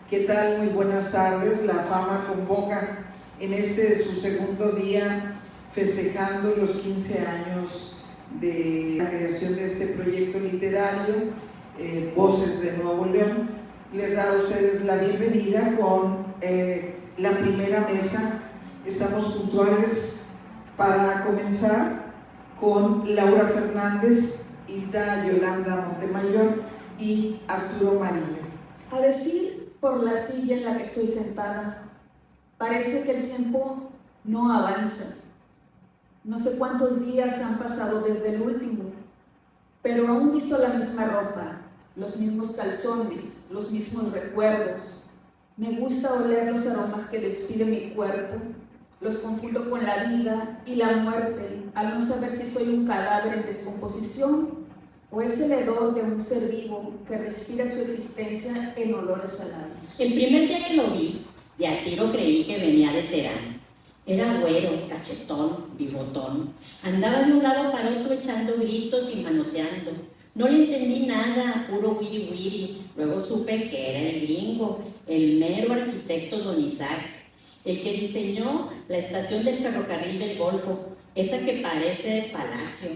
¿Qué tal? Muy buenas tardes. La Fama convoca en este su segundo día festejando los 15 años de la creación de este proyecto literario, Voces de Nuevo León. Les da a ustedes la bienvenida con la primera mesa. Estamos puntuales para comenzar con Laura Fernández, Hilda Yolanda Montemayor y Arturo Mariño. A decir por la silla en la que estoy sentada, parece que el tiempo no avanza. No sé cuántos días han pasado desde el último, pero aún visto la misma ropa, los mismos calzones, los mismos recuerdos. Me gusta oler los aromas que despide mi cuerpo, los confundo con la vida y la muerte, al no saber si soy un cadáver en descomposición o es el hedor de un ser vivo que respira su existencia en olores salados. El primer día que lo vi, de a tiro creí que venía de Terán. Era güero, cachetón, bigotón. Andaba de un lado para otro echando gritos y manoteando. No le entendí nada, puro wiri wiri. Luego supe que era el gringo, el mero arquitecto Don Isaac, el que diseñó la estación del ferrocarril del Golfo, esa que parece palacio.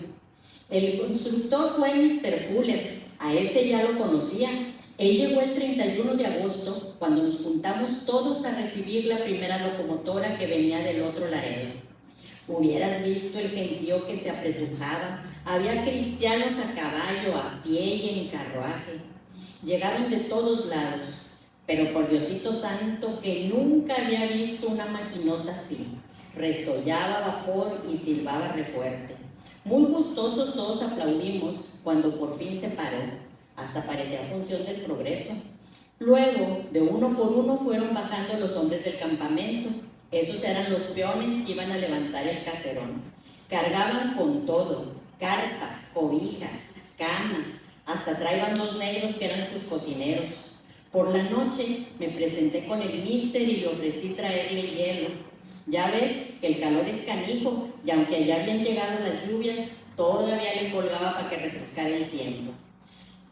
El constructor fue Mr. Fuller, a ese ya lo conocía. Él llegó el 31 de agosto, cuando nos juntamos todos a recibir la primera locomotora que venía del otro Laredo. Hubieras visto el gentío que se apretujaba. Había cristianos a caballo, a pie y en carruaje. Llegaron de todos lados, pero por Diosito santo que nunca había visto una maquinota así. Resollaba vapor y silbaba re fuerte. Muy gustosos todos aplaudimos cuando por fin se paró. Hasta parecía función del progreso. Luego, de uno por uno fueron bajando los hombres del campamento. Esos eran los peones que iban a levantar el caserón. Cargaban con todo, carpas, cobijas, camas, hasta traían dos negros que eran sus cocineros. Por la noche me presenté con el mister y le ofrecí traerle hielo. Ya ves que el calor es canijo y aunque ya habían llegado las lluvias, todavía le colgaba para que refrescara el tiempo.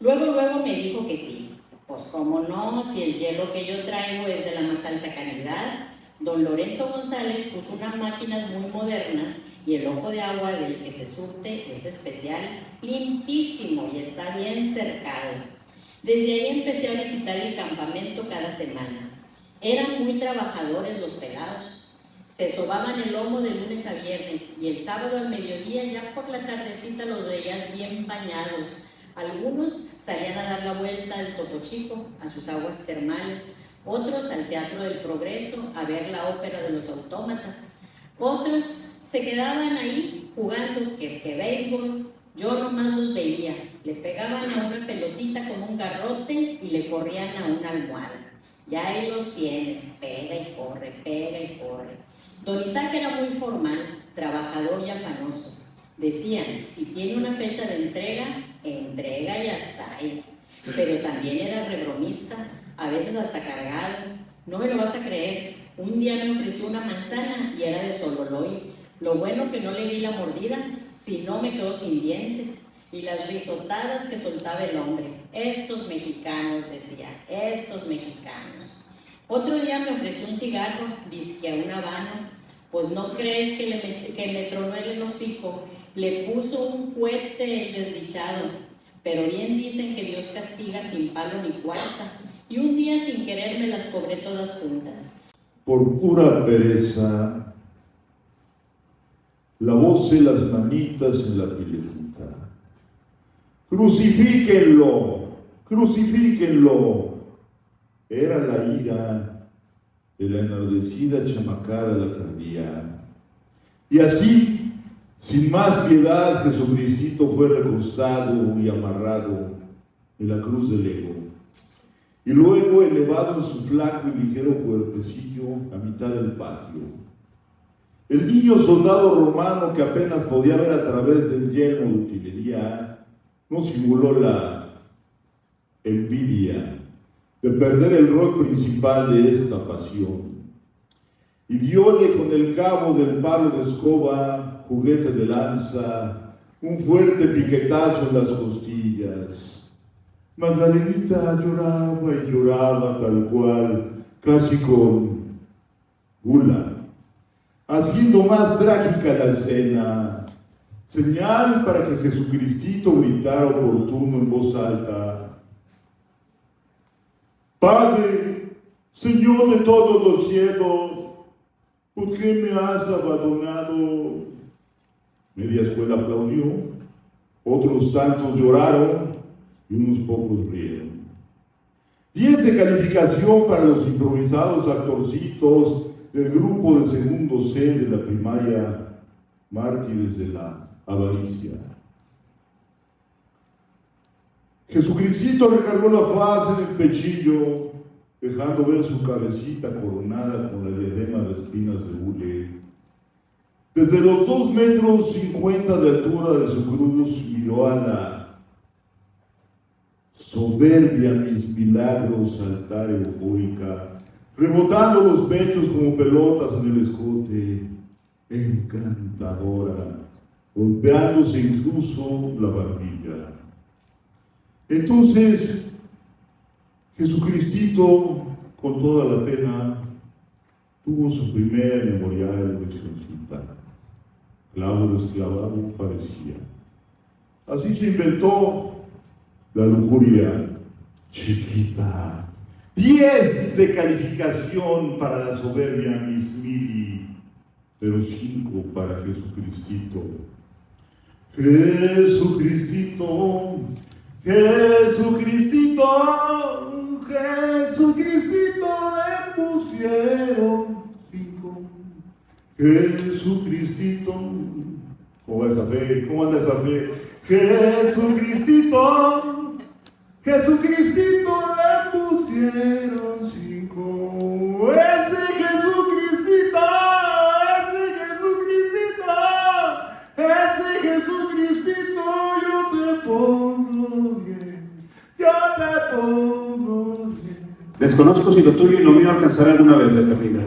Luego me dijo que sí. Pues cómo no, si el hielo que yo traigo es de la más alta calidad. Don Lorenzo González puso unas máquinas muy modernas y el ojo de agua del que se surte es especial, limpísimo y está bien cercado. Desde ahí empecé a visitar el campamento cada semana. Eran muy trabajadores los pelados. Se sobaban el lomo de lunes a viernes y el sábado al mediodía ya por la tardecita los veías bien bañados. Algunos salían a dar la vuelta al Topo Chico, a sus aguas termales, otros al Teatro del Progreso a ver la ópera de los autómatas, otros se quedaban ahí jugando que es que béisbol. Yo nomás los veía, le pegaban a una pelotita con un garrote y le corrían a una almohada. Ya ahí los tienes, pega y corre, pega y corre. Don Isaac era muy formal, trabajador y afanoso. Decían, si tiene una fecha de entrega, entrega y hasta ahí. Pero también era rebromista, a veces hasta cargado. No me lo vas a creer, un día me ofreció una manzana y era de Sololoy. Lo bueno que no le di la mordida, si no me quedo sin dientes. Y las risotadas que soltaba el hombre. Estos mexicanos, decía, estos mexicanos. Otro día me ofreció un cigarro, dizque a un habano. Pues no crees que me tronó el hocico, le puso un cohete desdichado. Pero bien dicen que Dios castiga sin palo ni cuarta. Y un día sin querer me las cobré todas juntas. Por pura pereza, lavóse las manitas en la pileta. ¡Crucifíquenlo! ¡Crucifíquenlo! Era la ira de la enardecida chamacada la tardía. Y así, sin más piedad, Jesucristo fue recostado y amarrado en la cruz del ego. Y luego elevado en su flaco y ligero cuerpecillo a mitad del patio. El niño soldado romano que apenas podía ver a través del yelmo de utilería no simuló la envidia de perder el rol principal de esta pasión. Y diole con el cabo del palo de escoba, juguete de lanza, un fuerte piquetazo en las costillas. Magdalenita lloraba y lloraba tal cual, casi con gula, haciendo más trágica la escena, señal para que Jesucristito gritara oportuno en voz alta: Padre, Señor de todos los cielos, ¿por qué me has abandonado? Media escuela aplaudió, otros tantos lloraron y unos pocos rieron. 10 de calificación para los improvisados actorcitos del grupo de segundo C de la primaria Mártires de la Avaricia. Jesucristito recargó la faz en el pechillo, dejando ver su cabecita coronada con la diadema de espinas de hule. Desde los 2,50 metros de altura de su cruz miró a la soberbia mis milagros saltar eufórica, rebotando los pechos como pelotas en el escote, encantadora, golpeándose incluso la barbilla. Entonces, Jesucristito, con toda la pena, tuvo su primera memorial leccioncita. Clavo desclavado parecía. Así se inventó la lujuria chiquita. 10 de calificación para la soberbia Miss Mili, pero 5 para Jesucristito. Jesucristito, Jesucristito, Jesucristito le pusieron 5. Jesucristito, ¿cómo va esa fe? ¿Cómo anda esa fe? Jesucristito, Jesucristito le pusieron 5. Ese Jesucristito, ese Jesucristito, yo te pongo bien, yo te pongo bien. Desconozco si lo tuyo y lo mío alcanzará alguna vez la eternidad,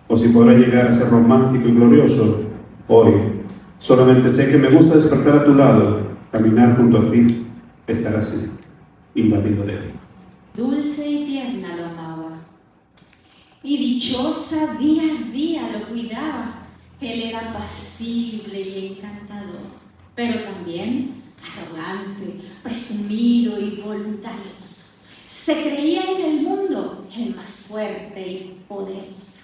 o si podrá llegar a ser romántico y glorioso hoy. Solamente sé que me gusta despertar a tu lado, caminar junto a ti, estar así, invadido de él. Dulce y tierna lo amaba, y dichosa día a día lo cuidaba. Él era apacible y encantador, pero también arrogante, presumido y voluntarioso. Se creía en el mundo el más fuerte y poderoso.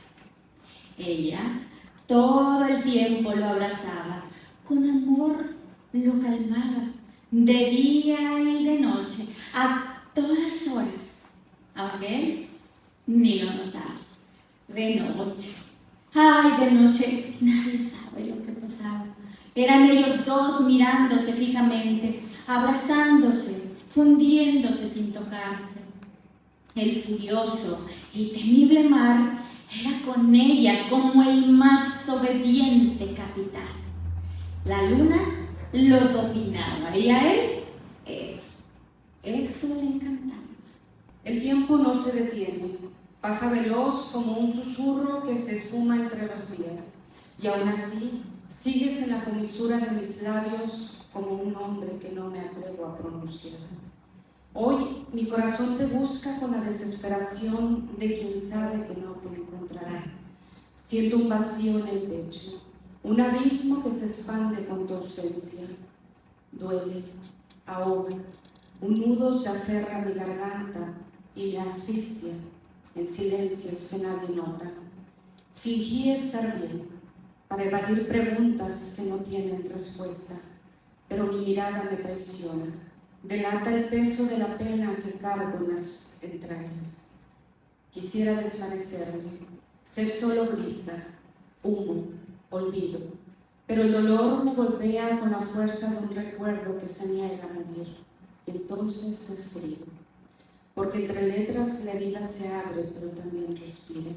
Ella todo el tiempo lo abrazaba, con amor lo calmaba, de día y de noche, a todas horas, aunque él ni lo notaba. De noche, ay, de noche, nadie sabe lo que pasaba. Eran ellos dos mirándose fijamente, abrazándose, fundiéndose sin tocarse. El furioso y temible mar era con ella como el más obediente capitán. La luna lo dominaba y a él eso le encantaba. El tiempo no se detiene, pasa veloz como un susurro que se esfuma entre los días, y aún así sigues en la comisura de mis labios como un nombre que no me atrevo a pronunciar. Hoy mi corazón te busca con la desesperación de quien sabe que no te encontrará. Siento un vacío en el pecho, un abismo que se expande con tu ausencia. Duele, ahoga, un nudo se aferra a mi garganta y me asfixia en silencios que nadie nota. Fingí estar bien para evadir preguntas que no tienen respuesta, pero mi mirada me traiciona, delata el peso de la pena que cargo en las entrañas. Quisiera desvanecerme, ser solo brisa, humo, olvido, pero el dolor me golpea con la fuerza de un recuerdo que se niega a morir. Entonces escribo, porque entre letras la herida se abre, pero también respira.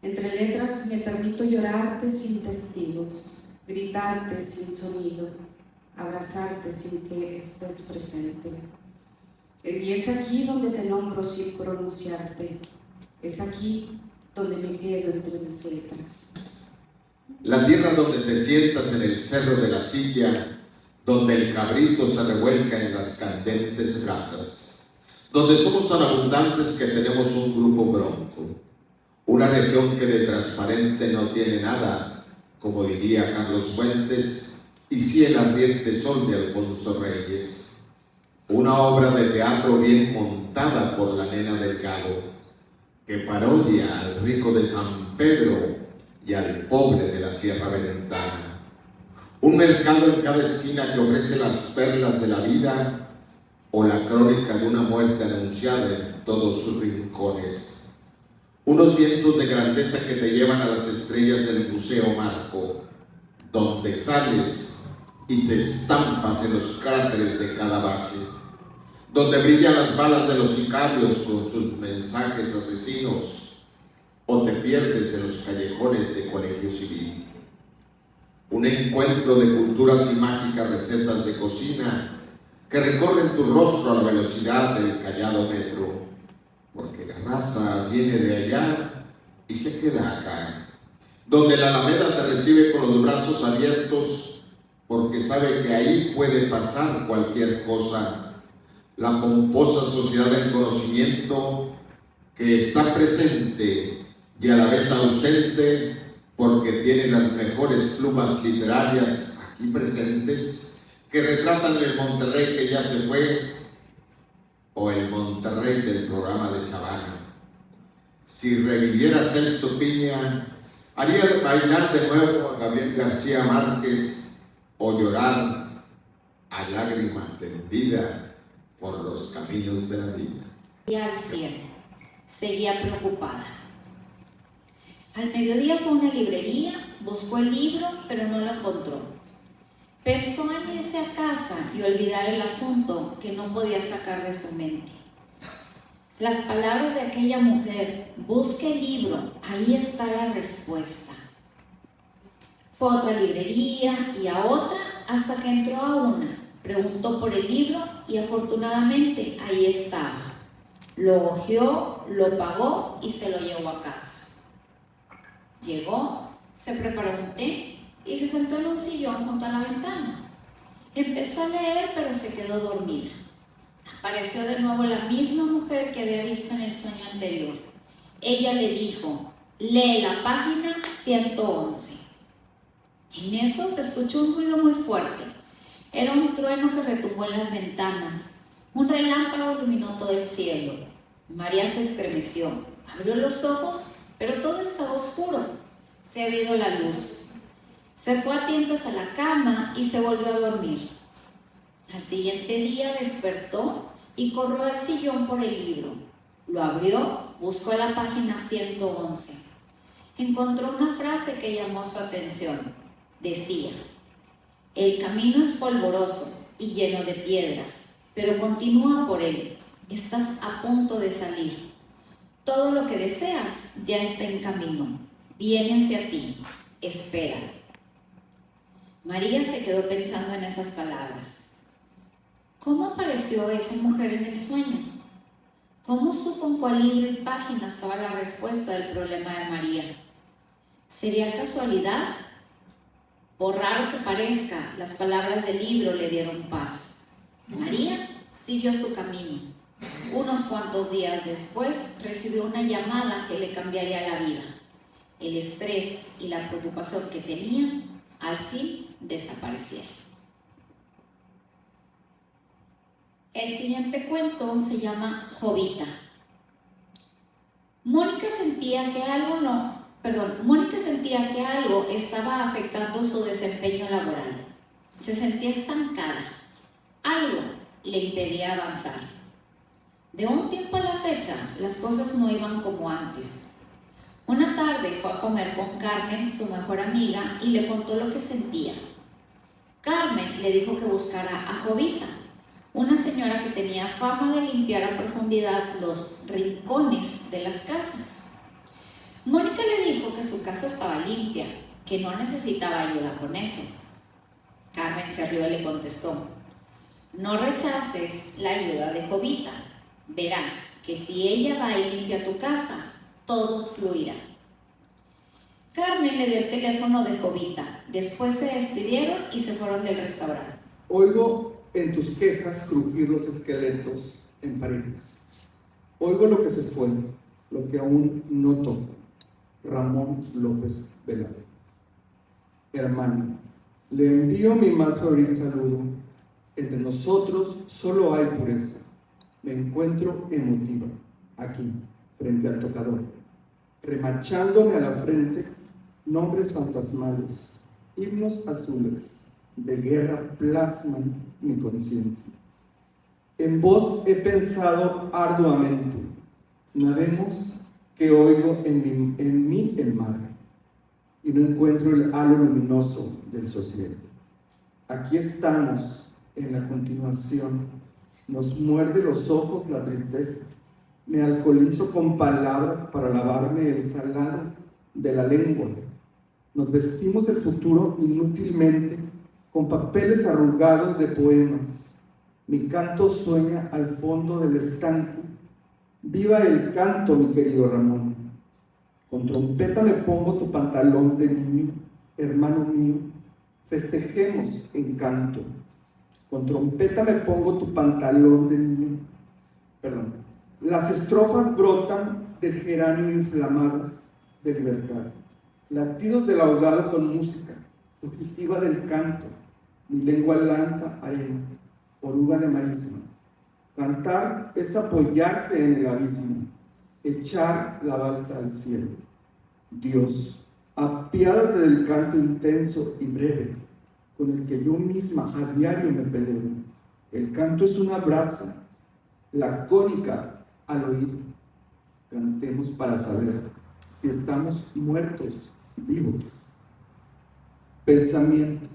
Entre letras me permito llorarte sin testigos, gritarte sin sonido, abrazarte sin que estés presente. Y es aquí donde te nombro sin pronunciarte, es aquí donde me quedo entre mis letras. La tierra donde te sientas en el cerro de la silla, donde el cabrito se revuelca en las candentes brasas, donde somos tan abundantes que tenemos un grupo bronco, una región que de transparente no tiene nada, como diría Carlos Fuentes, y sí el ardiente sol de Alfonso Reyes, una obra de teatro bien montada por la Nena Delgado, que parodia al rico de San Pedro y al pobre de la Sierra Ventana, un mercado en cada esquina que ofrece las perlas de la vida o la crónica de una muerte anunciada en todos sus rincones. Unos vientos de grandeza que te llevan a las estrellas del Museo Marco, donde sales y te estampas en los cráteres de cada bache, donde brillan las balas de los sicarios con sus mensajes asesinos, o te pierdes en los callejones de Colegio Civil. Un encuentro de culturas y mágicas recetas de cocina que recorren tu rostro a la velocidad del callado metro, porque la raza viene de allá y se queda acá, donde la Alameda te recibe con los brazos abiertos, porque sabe que ahí puede pasar cualquier cosa, la pomposa sociedad del conocimiento que está presente y a la vez ausente, porque tiene las mejores plumas literarias aquí presentes, que retratan el Monterrey que ya se fue, o el Monterrey del programa de Chavana. Si reviviera Celso Piña, haría bailar de nuevo a Gabriel García Márquez o llorar a lágrima tendida por los caminos de la vida. Y al cielo, seguía preocupada. Al mediodía fue a una librería, buscó el libro, pero no lo encontró. Pensó en irse a casa y olvidar el asunto que no podía sacar de su mente. Las palabras de aquella mujer, busque el libro, ahí está la respuesta. Fue a otra librería y a otra hasta que entró a una. Preguntó por el libro y afortunadamente ahí estaba. Lo hojeó, lo pagó y se lo llevó a casa. Llegó, se preparó un té y se sentó en un sillón junto a la ventana. Empezó a leer, pero se quedó dormida. Apareció de nuevo la misma mujer que había visto en el sueño anterior. Ella le dijo, lee la página 111. En eso se escuchó un ruido muy fuerte. Era un trueno que retumbó en las ventanas. Un relámpago iluminó todo el cielo. María se estremeció. Abrió los ojos, pero todo estaba oscuro. Se había ido la luz. Se fue a tientas a la cama y se volvió a dormir. Al siguiente día despertó y corrió al sillón por el libro. Lo abrió, buscó la página 111. Encontró una frase que llamó su atención. Decía, el camino es polvoroso y lleno de piedras, pero continúa por él. Estás a punto de salir. Todo lo que deseas ya está en camino. Viene hacia ti. Espera. María se quedó pensando en esas palabras. ¿Cómo apareció esa mujer en el sueño? ¿Cómo supo en cuál libro y página estaba la respuesta del problema de María? ¿Sería casualidad? Por raro que parezca, las palabras del libro le dieron paz. María siguió su camino. Unos cuantos días después recibió una llamada que le cambiaría la vida. El estrés y la preocupación que tenía al fin desaparecieron. El siguiente cuento se llama Jovita. Mónica sentía que algo estaba afectando su desempeño laboral. Se sentía estancada. Algo le impedía avanzar. De un tiempo a la fecha, las cosas no iban como antes. Una tarde fue a comer con Carmen, su mejor amiga, y le contó lo que sentía. Carmen le dijo que buscara a Jovita, una señora que tenía fama de limpiar a profundidad los rincones de las casas. Mónica le dijo que su casa estaba limpia, que no necesitaba ayuda con eso. Carmen se rió y le contestó, no rechaces la ayuda de Jovita. Verás que si ella va y limpia tu casa, todo fluirá. Carmen le dio el teléfono de Jovita. Después se despidieron y se fueron del restaurante. Oigo en tus quejas crujir los esqueletos en parejas. Oigo lo que se fue, lo que aún no toco. Ramón López Velarde. Hermano, le envío mi más febril saludo. Entre nosotros solo hay pureza. Me encuentro emotiva, aquí, frente al tocador, remachándome a la frente nombres fantasmales, himnos azules, de guerra plasman mi conciencia. En vos he pensado arduamente, nademos que oigo en mí el mar, y no encuentro el halo luminoso del sosiego. Aquí estamos, en la continuación, nos muerde los ojos la tristeza, me alcoholizo con palabras para lavarme el salado de la lengua. Nos vestimos el futuro inútilmente con papeles arrugados de poemas. Mi canto sueña al fondo del estanque. Viva el canto, mi querido Ramón. Con trompeta le pongo tu pantalón de niño, hermano mío. Festejemos en canto. Con trompeta me pongo tu pantalón de niño. Perdón. Las estrofas brotan del geranio inflamadas de libertad. Latidos del ahogado con música, fugitiva del canto. Mi lengua lanza arena, oruga de marisma. Cantar es apoyarse en el abismo, echar la balsa al cielo. Dios, apiádate del canto intenso y breve, con el que yo misma a diario me peleo. El canto es una brasa, lacónica al oído. Cantemos para saber si estamos muertos, vivos. Pensamiento,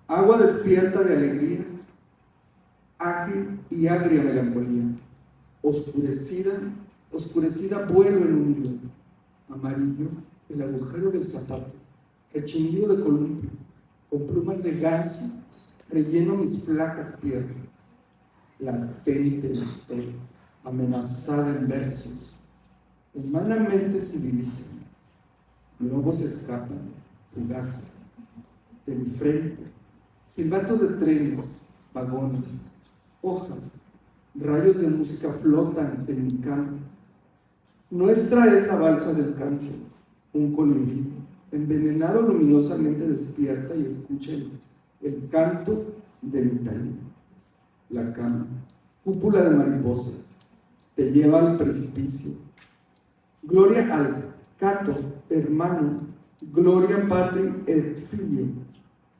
agua despierta de alegrías, ágil y agria melancolía. Oscurecida vuelo en un hilo. Amarillo, el agujero del zapato, rechinido de columpio, con plumas de ganso, relleno mis flacas piernas. Latente estoy, amenazada en versos, humanamente civilizada. Globos escapan, fugaces, de mi frente, silbatos de trenes, vagones, hojas, rayos de música flotan en mi cama. Nuestra es la balsa del canto, un colibrí, envenenado luminosamente despierta y escucha el canto de mi taller. La cama, cúpula de mariposas, te lleva al precipicio. Gloria al Cato, hermano, gloria patri et filio.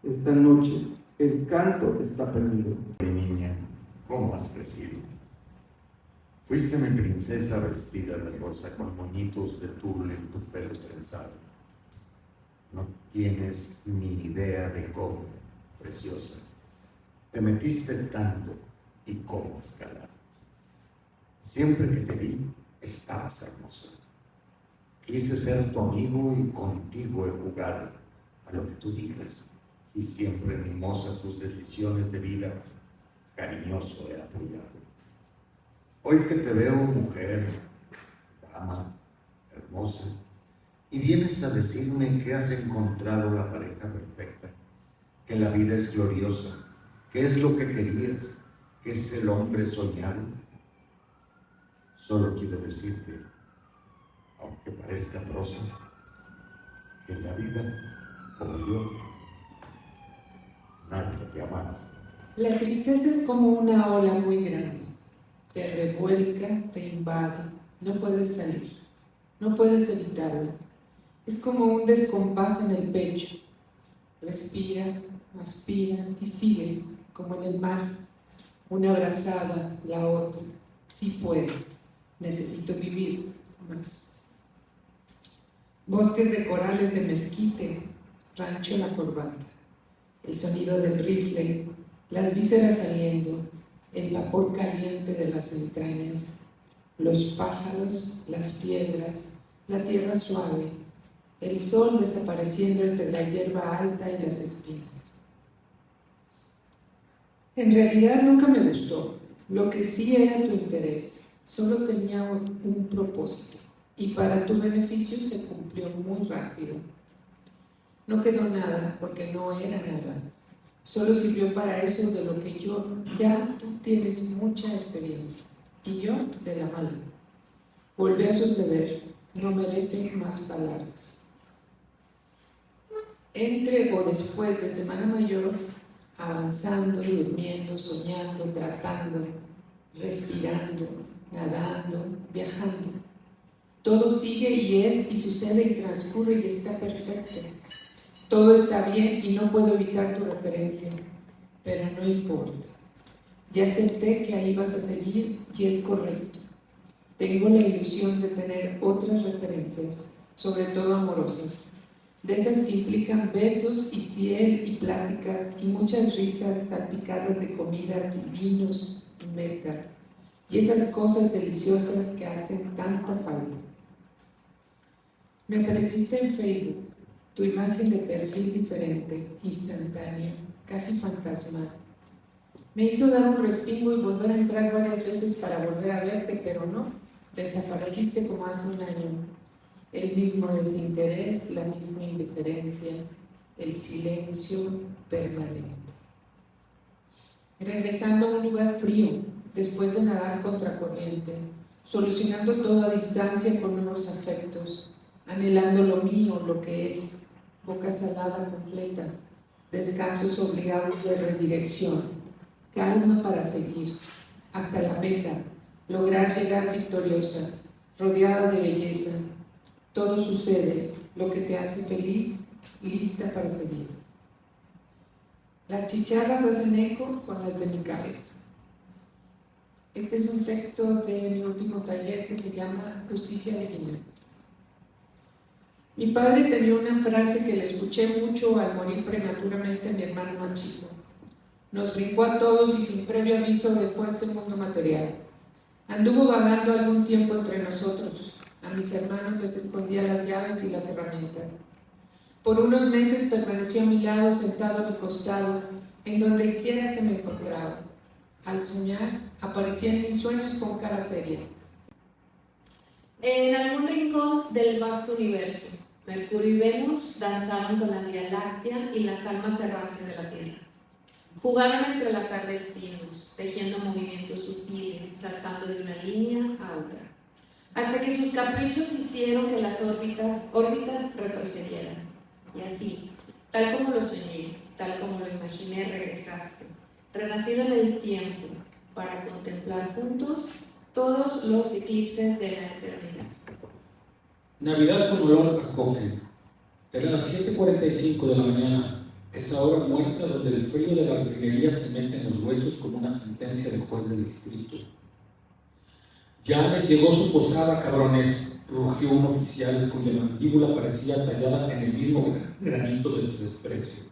Esta noche el canto está perdido. Mi niña, ¿cómo has crecido? Fuiste mi princesa vestida de rosa con moñitos de tul en tu pelo trenzado. No tienes ni idea de cómo, preciosa. Te metiste tanto y cómo escalar. Siempre que te vi, estabas hermosa. Quise ser tu amigo y contigo he jugado a lo que tú digas. Y siempre mimosa tus decisiones de vida, cariñoso he apoyado. Hoy que te veo mujer, dama, hermosa, y vienes a decirme que has encontrado la pareja perfecta, que la vida es gloriosa, que es lo que querías, que es el hombre soñado. Solo quiero decirte, aunque parezca prosa, que en la vida, como yo, nadie te ama. La tristeza es como una ola muy grande. Te revuelca, te invade, no puedes salir, no puedes evitarlo. Es como un descompás en el pecho. Respira, aspira y sigue, como en el mar. Una abrazada, la otra. Sí puedo, necesito vivir más. Bosques de corales de mezquite, rancho La Corbata. El sonido del rifle, las vísceras saliendo, el vapor caliente de las entrañas, los pájaros, las piedras, la tierra suave, el sol desapareciendo entre la hierba alta y las espinas. En realidad nunca me gustó, lo que sí era tu interés, solo tenía un propósito, y para tu beneficio se cumplió muy rápido. No quedó nada, porque no era nada. Solo sirvió para eso de lo que tú tienes mucha experiencia. Y yo de la mala. Volvió a suceder. No merece más palabras. Entre o después de Semana Mayor, avanzando, durmiendo, soñando, tratando, respirando, nadando, viajando. Todo sigue y es y sucede y transcurre y está perfecto. Todo está bien y no puedo evitar tu referencia, pero no importa. Ya acepté que ahí vas a seguir y es correcto. Tengo la ilusión de tener otras referencias, sobre todo amorosas, de esas que implican besos y piel y pláticas y muchas risas salpicadas de comidas y vinos y metas y esas cosas deliciosas que hacen tanta falta. Me apareciste en Facebook, tu imagen de perfil diferente, instantánea, casi fantasmal. Me hizo dar un respingo y volver a entrar varias veces para volver a verte, pero no, desapareciste como hace un año. El mismo desinterés, la misma indiferencia, el silencio permanente. Regresando a un lugar frío, después de nadar contracorriente, solucionando todo a distancia con nuevos afectos, anhelando lo mío, lo que es, boca salada completa, descansos obligados de redirección, calma para seguir, hasta la meta, lograr llegar victoriosa, rodeada de belleza. Todo sucede, lo que te hace feliz, lista para seguir. Las chicharras hacen eco con las de mi cabeza. Este es un texto de mi último taller que se llama Justicia Divina. Mi padre tenía una frase que le escuché mucho al morir prematuramente a mi hermano más chico. Nos brincó a todos y sin previo aviso dejó este mundo material. Anduvo vagando algún tiempo entre nosotros. A mis hermanos les escondía las llaves y las herramientas. Por unos meses permaneció a mi lado, sentado a mi costado, en donde quiera que me encontraba. Al soñar, aparecía en mis sueños con cara seria. En algún rincón del vasto universo, Mercurio y Venus danzaron con la Vía Láctea y las almas errantes de la Tierra. Jugaron a entrelazar destinos, tejiendo movimientos sutiles, saltando de una línea a otra, hasta que sus caprichos hicieron que las órbitas retrocedieran. Y así, tal como lo soñé, tal como lo imaginé, regresaste, renacido en el tiempo, para contemplar juntos todos los eclipses de la eternidad. Navidad con olor a coque. Eran las 7:45 de la mañana, esa hora muerta donde el frío de la artillería se mete en los huesos como una sentencia de juez de distrito. Ya les llegó su posada, cabrones, rugió un oficial cuya mandíbula parecía tallada en el mismo granito de su desprecio.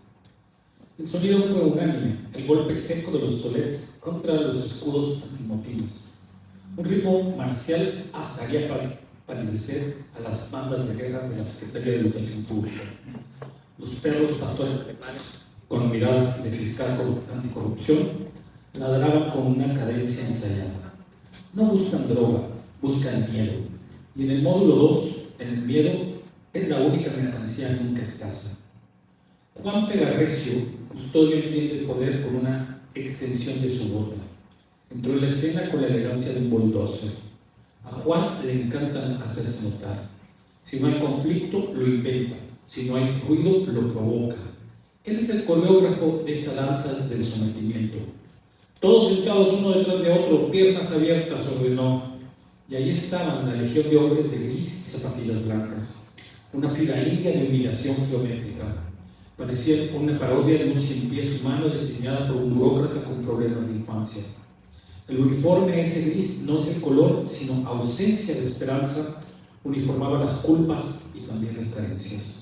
El sonido fue unánime, el golpe seco de los toletes contra los escudos antimotinos. Un ritmo marcial hasta haría palidecer a las bandas de guerra de la Secretaría de Educación Pública. Los perros pastores alemanes, con mirada de fiscal anticorrupción, ladraban con una cadencia ensayada. No buscan droga, buscan miedo. Y en el módulo 2, el miedo es la única mercancía nunca escasa. Juan Pegarrecio, custodio, entiende el poder con una extensión de su bota. Entró en la escena con la elegancia de un bulldozer. A Juan le encanta hacerse notar. Si no hay conflicto, lo inventa. Si no hay ruido, lo provoca. Él es el coreógrafo de esa danza del sometimiento. Todos sentados uno detrás de otro, piernas abiertas, ordenó. Y ahí estaban la legión de hombres de gris y zapatillas blancas. Una fila india de humillación geométrica. Parecía una parodia de un cien pies humano diseñada por un burócrata con problemas de infancia. El uniforme ese gris no es el color, sino ausencia de esperanza, uniformaba las culpas y también las carencias.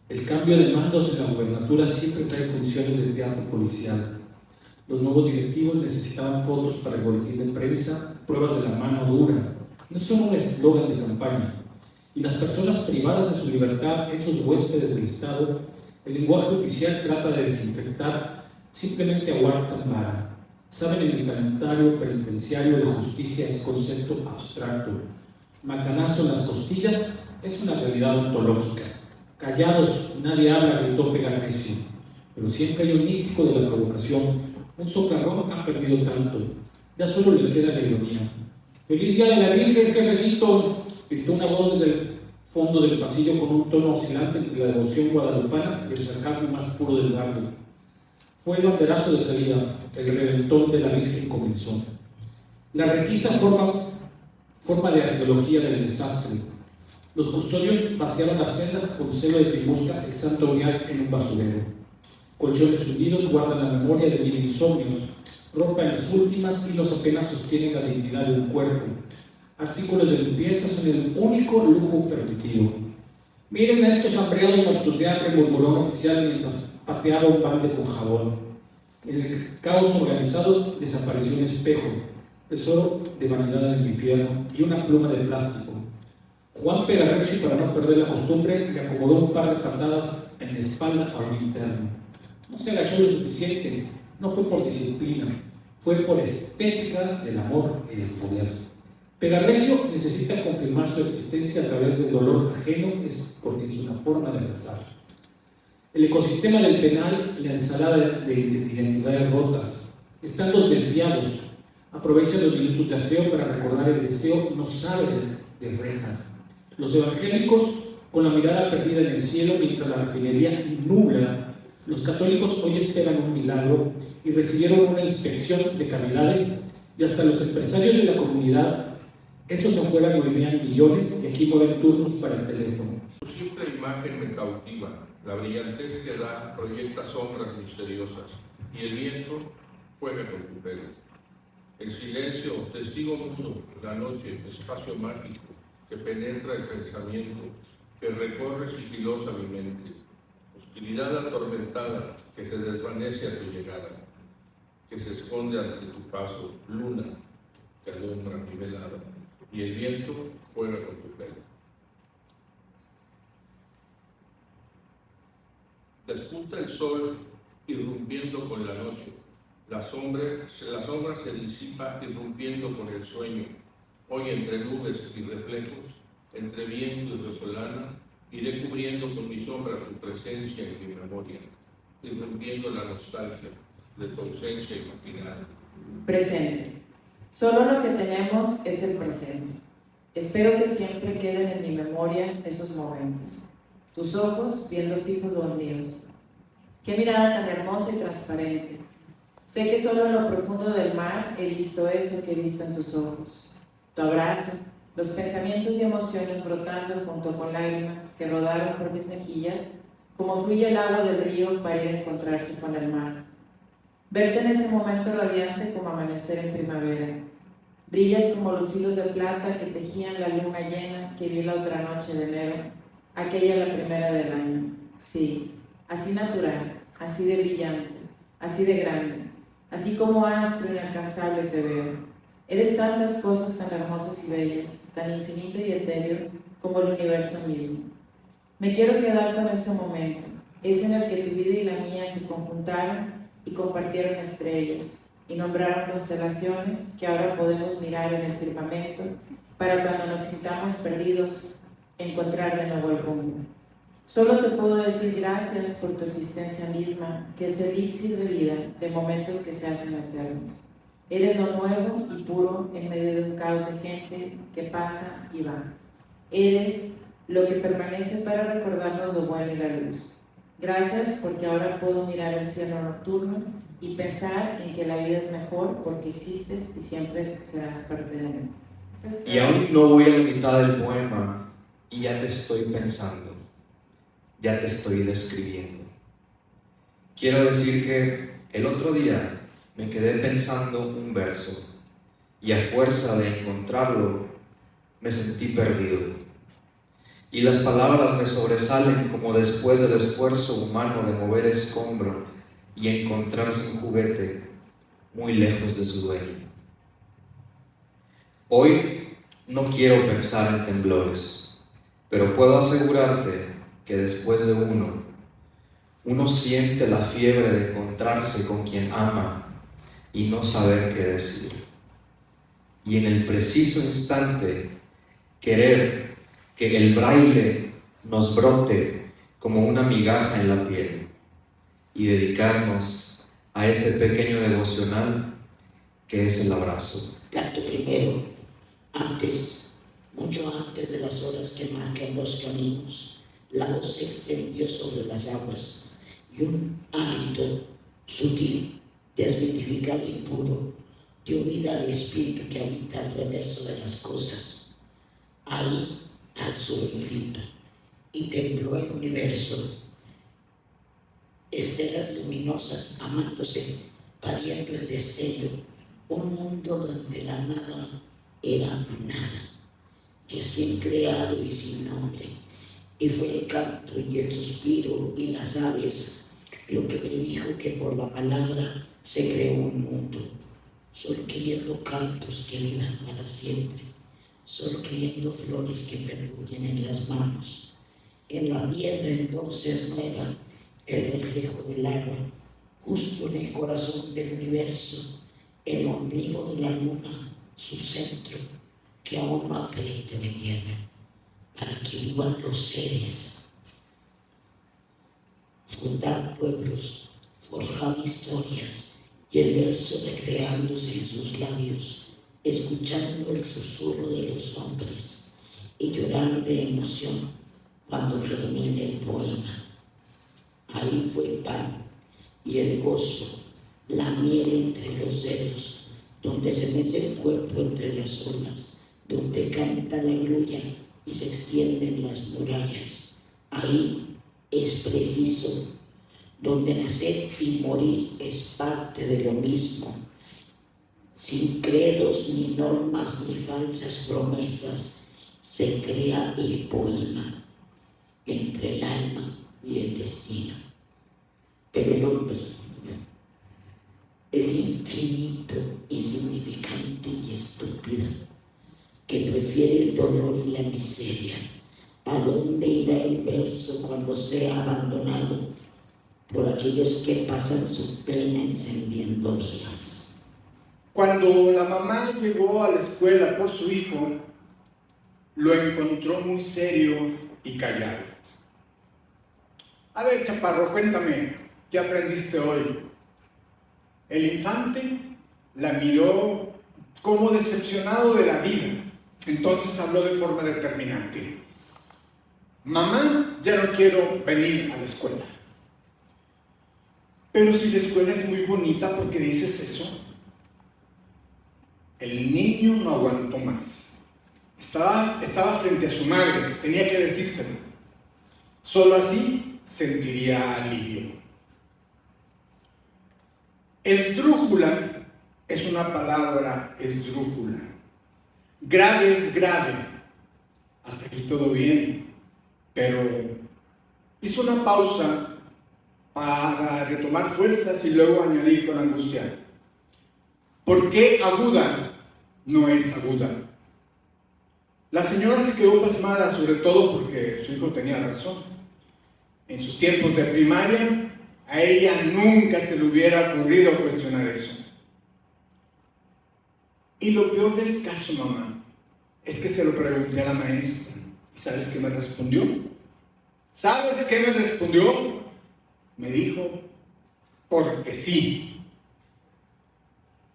El cambio de mandos en la gubernatura siempre trae funciones de teatro policial. Los nuevos directivos necesitaban fotos para el boletín de prensa, pruebas de la mano dura. No son un eslogan de campaña. Y las personas privadas de su libertad, esos huéspedes del Estado, el lenguaje oficial trata de desinfectar, simplemente aguantan vara. Saben, el calendario penitenciario de justicia es concepto abstracto. Macanazo en las costillas es una realidad ontológica. Callados, nadie habla, gritó Pegarrecio. Pero siempre hay un místico de la provocación. Un socarrón ha perdido tanto. Ya solo le queda la ironía. ¡Feliz Día de la Virgen, jefecito! Gritó una voz desde el fondo del pasillo con un tono oscilante entre la devoción guadalupana y el sarcasmo más puro del barrio. Fue el banderazo de salida, el reventón de la Virgen comenzó. La requisa forma de arqueología del desastre. Los custodios vaciaron las sendas con celo de que busca el santo grial en un basurero. Colchones hundidos guardan la memoria de mil insomnios. Ropa en las últimas, hilos apenas sostienen la dignidad del cuerpo. Artículos de limpieza son el único lujo permitido. Miren a estos hambreados muertos de hambre, murmuró un oficial mientras pateaba un balde con jabón. En el caos organizado desapareció un espejo, tesoro de vanidad del infierno, y una pluma de plástico. Juan Pegarrecio, para no perder la costumbre, le acomodó un par de patadas en la espalda a un interno. No se agachó lo suficiente, no fue por disciplina, fue por estética del amor y del poder. Pegarrecio necesita confirmar su existencia a través del dolor ajeno, es porque es una forma de abrazar. El ecosistema del penal, la ensalada de identidades rotas, están los desviados, aprovechan los minutos de aseo para recordar el deseo, no sabe de rejas. Los evangélicos, con la mirada perdida en el cielo mientras la refinería nubla, los católicos hoy esperan un milagro y recibieron una inspección de cavidades, y hasta los empresarios de la comunidad, esos de afuera movían millones y aquí mueven turnos para el teléfono. Su simple imagen me cautiva, la brillantez que da proyecta sombras misteriosas, y el viento juega con tu pelo. El silencio, testigo mudo, la noche, espacio mágico que penetra el pensamiento, que recorre sigilosa mi mente. Hostilidad atormentada que se desvanece a tu llegada, que se esconde ante tu paso, luna que alumbra mi velada, y el viento juega con tu pelo. Despunta el sol irrumpiendo con la noche, la sombra se disipa irrumpiendo con el sueño. Hoy entre nubes y reflejos, entre viento y resolana, iré cubriendo con mi sombra tu presencia en mi memoria, irrumpiendo la nostalgia de tu ausencia imaginada. Presente. Solo lo que tenemos es el presente. Espero que siempre queden en mi memoria esos momentos. Tus ojos viendo fijos los míos. Qué mirada tan hermosa y transparente. Sé que solo en lo profundo del mar he visto eso que he visto en tus ojos. Tu abrazo, los pensamientos y emociones brotando junto con lágrimas que rodaron por mis mejillas, como fluye el agua del río para ir a encontrarse con el mar. Verte en ese momento radiante como amanecer en primavera. Brillas como los hilos de plata que tejían la luna llena que vi la otra noche de enero, aquella la primera del año. Sí, así natural, así de brillante, así de grande, así como astro inalcanzable te veo. Eres tantas cosas tan hermosas y bellas, tan infinito y etéreo como el universo mismo. Me quiero quedar con ese momento, ese en el que tu vida y la mía se conjuntaron y compartieron estrellas, y nombraron constelaciones que ahora podemos mirar en el firmamento para cuando nos sintamos perdidos, encontrar de nuevo el rumbo. Solo te puedo decir gracias por tu existencia misma, que es el elixir de vida, de momentos que se hacen eternos. Eres lo nuevo y puro en medio de un caos de gente que pasa y va. Eres lo que permanece para recordarnos lo bueno y la luz. Gracias porque ahora puedo mirar el cielo nocturno y pensar en que la vida es mejor porque existes y siempre serás parte de mí. Y aún no voy a la mitad del poema y ya te estoy pensando, ya te estoy describiendo. Quiero decir que el otro día me quedé pensando un verso y a fuerza de encontrarlo me sentí perdido. Y las palabras me sobresalen como después del esfuerzo humano de mover escombro y encontrarse un juguete muy lejos de su dueño. Hoy no quiero pensar en temblores, pero puedo asegurarte que después de uno siente la fiebre de encontrarse con quien ama y no saber qué decir. Y en el preciso instante, querer que el braille nos brote como una migaja en la piel y dedicarnos a ese pequeño devocional que es el abrazo. Canto primero, mucho antes de las horas que marcan los caminos, la voz se extendió sobre las aguas y un hálito sutil, desmitificado y puro, dio vida al espíritu que habita al reverso de las cosas. Ahí alzó el grito y tembló el universo. Estelas luminosas amándose, pariendo el destello, un mundo donde la nada era nada, recién creado y sin nombre, y fue el canto y el suspiro y las aves lo que predijo que por la palabra se creó un mundo, solo queriendo cantos que vivan para siempre, solo queriendo flores que perduren en las manos. En la piedra entonces nueva el reflejo del agua, justo en el corazón del universo, el ombligo de la luna, su centro, que aún no apriete de tierra, para que vivan los seres, fundar pueblos, forjar historias, y el verso recreándose en sus labios, escuchando el susurro de los hombres, y llorar de emoción cuando termine el poema. Ahí fue el pan y el gozo, la miel entre los dedos, donde se mece el cuerpo entre las olas, donde canta la grulla y se extienden las murallas. Ahí es preciso, donde nacer y morir es parte de lo mismo, sin credos ni normas ni falsas promesas, se crea el poema entre el alma y el destino. Pero el hombre es infinito, insignificante y estúpido, que prefiere el dolor y la miseria. ¿A dónde irá el verso cuando sea abandonado por aquellos que pasan su pena encendiendo velas? Cuando la mamá llegó a la escuela por su hijo, lo encontró muy serio y callado. A ver, chaparro, cuéntame, ¿qué aprendiste hoy? El infante la miró como decepcionado de la vida. Entonces habló de forma determinante. Mamá, ya no quiero venir a la escuela. Pero si la escuela es muy bonita, ¿por qué dices eso? El niño no aguantó más. Estaba frente a su madre, tenía que decírselo. Solo así sentiría alivio. Esdrújula es una palabra esdrújula. Grave es grave. Hasta aquí todo bien. Pero hizo una pausa para retomar fuerzas y luego añadir con angustia: ¿por qué aguda no es aguda? La señora se quedó pasmada, sobre todo porque su hijo tenía razón. En sus tiempos de primaria, a ella nunca se le hubiera ocurrido cuestionar eso. Y lo peor del caso, mamá, es que se lo pregunté a la maestra. ¿Y sabes qué me respondió? ¿Sabes qué me respondió? Me dijo, porque sí.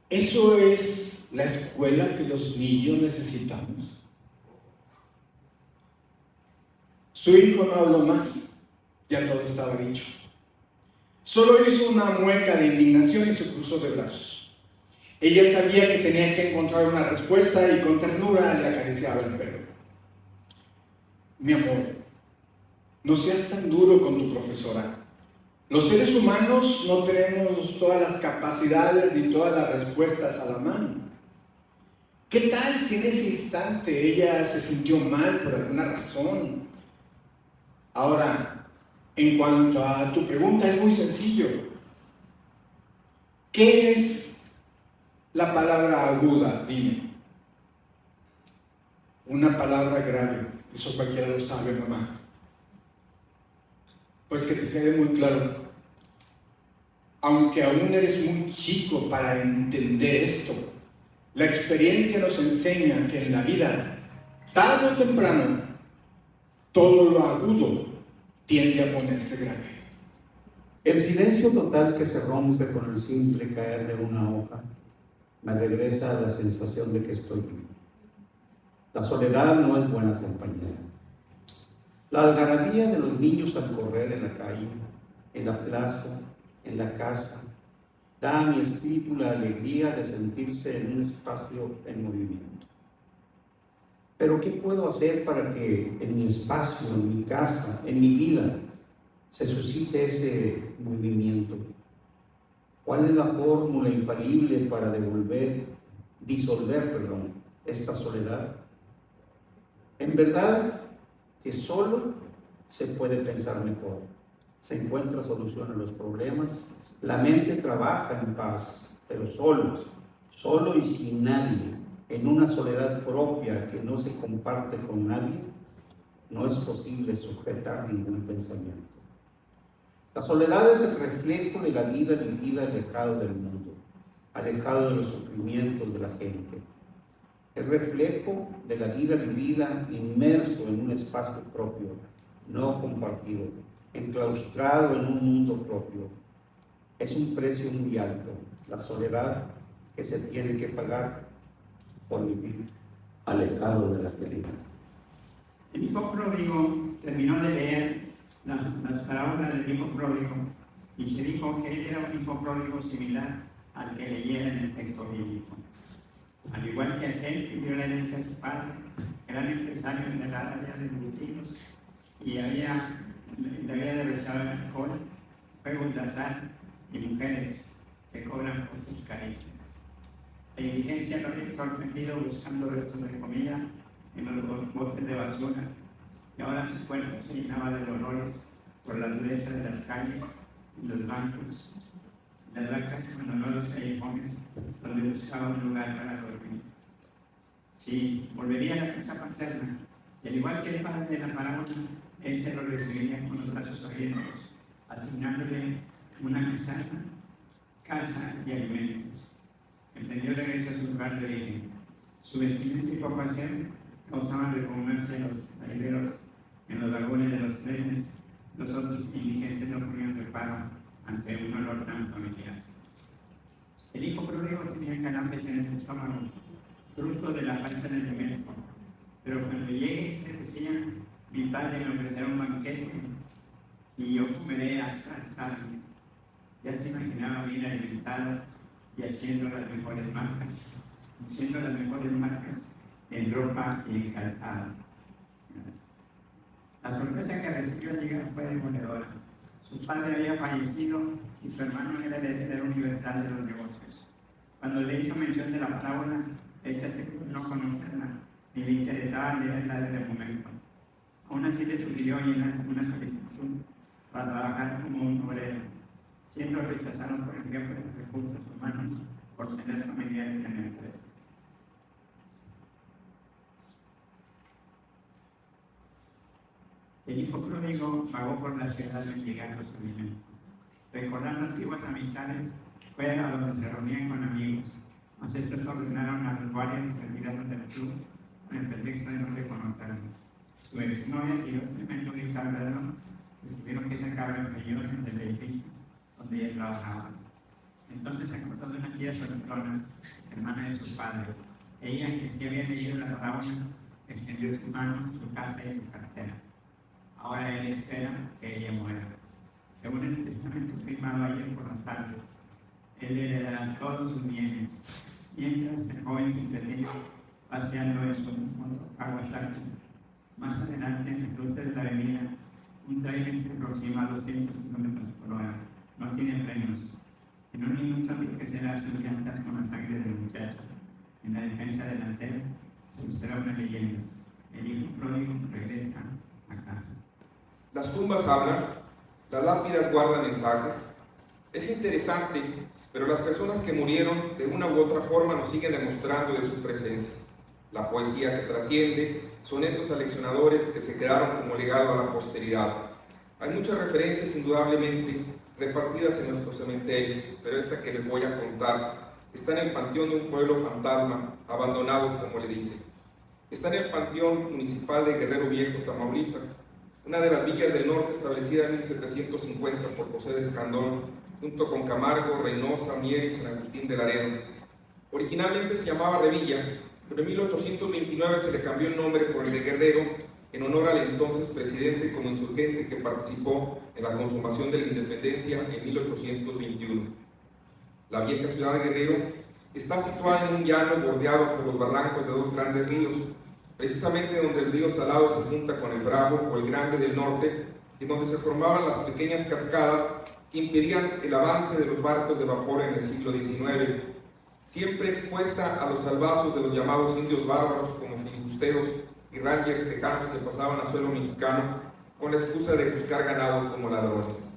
¿Eso es la escuela que los niños necesitamos? Su hijo no habló más, ya todo estaba dicho. Solo hizo una mueca de indignación y se cruzó de brazos. Ella sabía que tenía que encontrar una respuesta y con ternura le acariciaba el pelo. Mi amor, no seas tan duro con tu profesora. Los seres humanos no tenemos todas las capacidades ni todas las respuestas a la mano. ¿Qué tal si en ese instante ella se sintió mal por alguna razón? Ahora, en cuanto a tu pregunta, es muy sencillo. ¿Qué es la palabra aguda? Dime. Una palabra grave. Eso cualquiera lo sabe, mamá. Pues que te quede muy claro. Aunque aún eres muy chico para entender esto, la experiencia nos enseña que en la vida, tarde o temprano, todo lo agudo tiende a ponerse grave. El silencio total que se rompe con el simple caer de una hoja me regresa la sensación de que estoy vivo. La soledad no es buena compañera. La algarabía de los niños al correr en la calle, en la plaza, en la casa, da a mi espíritu la alegría de sentirse en un espacio en movimiento. Pero ¿qué puedo hacer para que en mi espacio, en mi casa, en mi vida, se suscite ese movimiento? ¿Cuál es la fórmula infalible para disolver esta soledad? En verdad que solo se puede pensar mejor, se encuentra solución a los problemas, la mente trabaja en paz, pero solo y sin nadie, en una soledad propia que no se comparte con nadie, no es posible sujetar ningún pensamiento. La soledad es el reflejo de la vida vivida alejado del mundo, alejado de los sufrimientos de la gente. Es reflejo de la vida vivida inmerso en un espacio propio, no compartido, enclaustrado en un mundo propio. Es un precio muy alto, la soledad que se tiene que pagar por vivir alejado de la realidad. El hijo pródigo terminó de leer las parábolas del hijo pródigo y se dijo que él era un hijo pródigo similar al que leyera en el texto bíblico. Al igual que aquel pidió la herencia a su padre, era un empresario en el área de embutidos y le había derrochado el alcohol, juegos de azar y mujeres que cobran por sus caricias. La indigencia lo había sorprendido buscando restos de comida en los botes de basura y ahora su cuerpo se llenaba de dolores por la dureza de las calles y los bancos, las vacas cuando no los callejones donde buscaba un lugar para dormir. Sí, volvería a la casa paterna y al igual que el padre de la parábola, este lo recibiría con los brazos abiertos, asignándole una casa y alimentos. Emprendió regreso a su lugar de origen. Su vestimenta y poco hacer causaban repugnancia en los traileros, en los vagones de los trenes. Los otros indigentes no ponían reparo ante un olor tan familiar. El hijo pródigo tenía calambres en el estómago, fruto de la falta de alimento. Pero cuando llegue se decía, mi padre me ofrecerá un banquete y yo comeré hasta el tarde. Ya se imaginaba bien alimentado y haciendo las mejores marcas en ropa y en calzado. La sorpresa que recibió al llegar fue demoledora. Su padre había fallecido y su hermano era el heredero universal de los negocios. Cuando le hizo mención de la parábola, él se aseguró no conocerla, ni le interesaba leerla desde el momento. Aún así le sugirió llenar una solicitud para trabajar como un obrero, siendo rechazado por el jefe de recursos humanos por tener familiares en la empresa. El hijo pródigo vagó por la ciudad mendigando su alimento. Recordando antiguas amistades, fue a donde se reunían con amigos, mas estos ordenaron a los guardias retirarlos del club con el pretexto de no reconocerlo. Su exnovia tiró tremendo gritadero y tuvieron que sacarlo en señores del edificio donde ella trabajaba. Entonces se acordó de una tía solterona, hermana de su padre. Ella, que sí había leído la parábola, extendió su mano, su casa y su cartera. Ahora él espera que ella muera. Según el testamento firmado ayer por la tarde, él le heredará todos sus bienes, mientras el joven se entretiene paseando en su moto Kawasaki. Más adelante, en el cruce de la avenida, un tren se aproxima a 200 km por hora. No tiene frenos. En un minuto enriquecerá sus llantas con la sangre del muchacho. En la defensa delantera se usará una leyenda. El hijo pródigo regresa a casa. Las tumbas hablan, las lápidas guardan mensajes. Es interesante, pero las personas que murieron de una u otra forma nos siguen demostrando de su presencia. La poesía que trasciende, sonetos aleccionadores que se quedaron como legado a la posteridad. Hay muchas referencias indudablemente repartidas en nuestros cementerios, pero esta que les voy a contar está en el panteón de un pueblo fantasma, abandonado como le dicen. Está en el panteón municipal de Guerrero Viejo, Tamaulipas, una de las villas del norte establecida en 1750 por José de Escandón, junto con Camargo, Reynosa, Mier y San Agustín de Laredo. Originalmente se llamaba Revilla, pero en 1829 se le cambió el nombre por el de Guerrero en honor al entonces presidente como insurgente que participó en la consumación de la independencia en 1821. La vieja ciudad de Guerrero está situada en un llano bordeado por los barrancos de dos grandes ríos, precisamente donde el río Salado se junta con el Bravo o el Grande del Norte, y donde se formaban las pequeñas cascadas que impedían el avance de los barcos de vapor en el siglo XIX, siempre expuesta a los salvazos de los llamados indios bárbaros como filibusteros y rangers tejanos que pasaban a suelo mexicano con la excusa de buscar ganado como ladrones.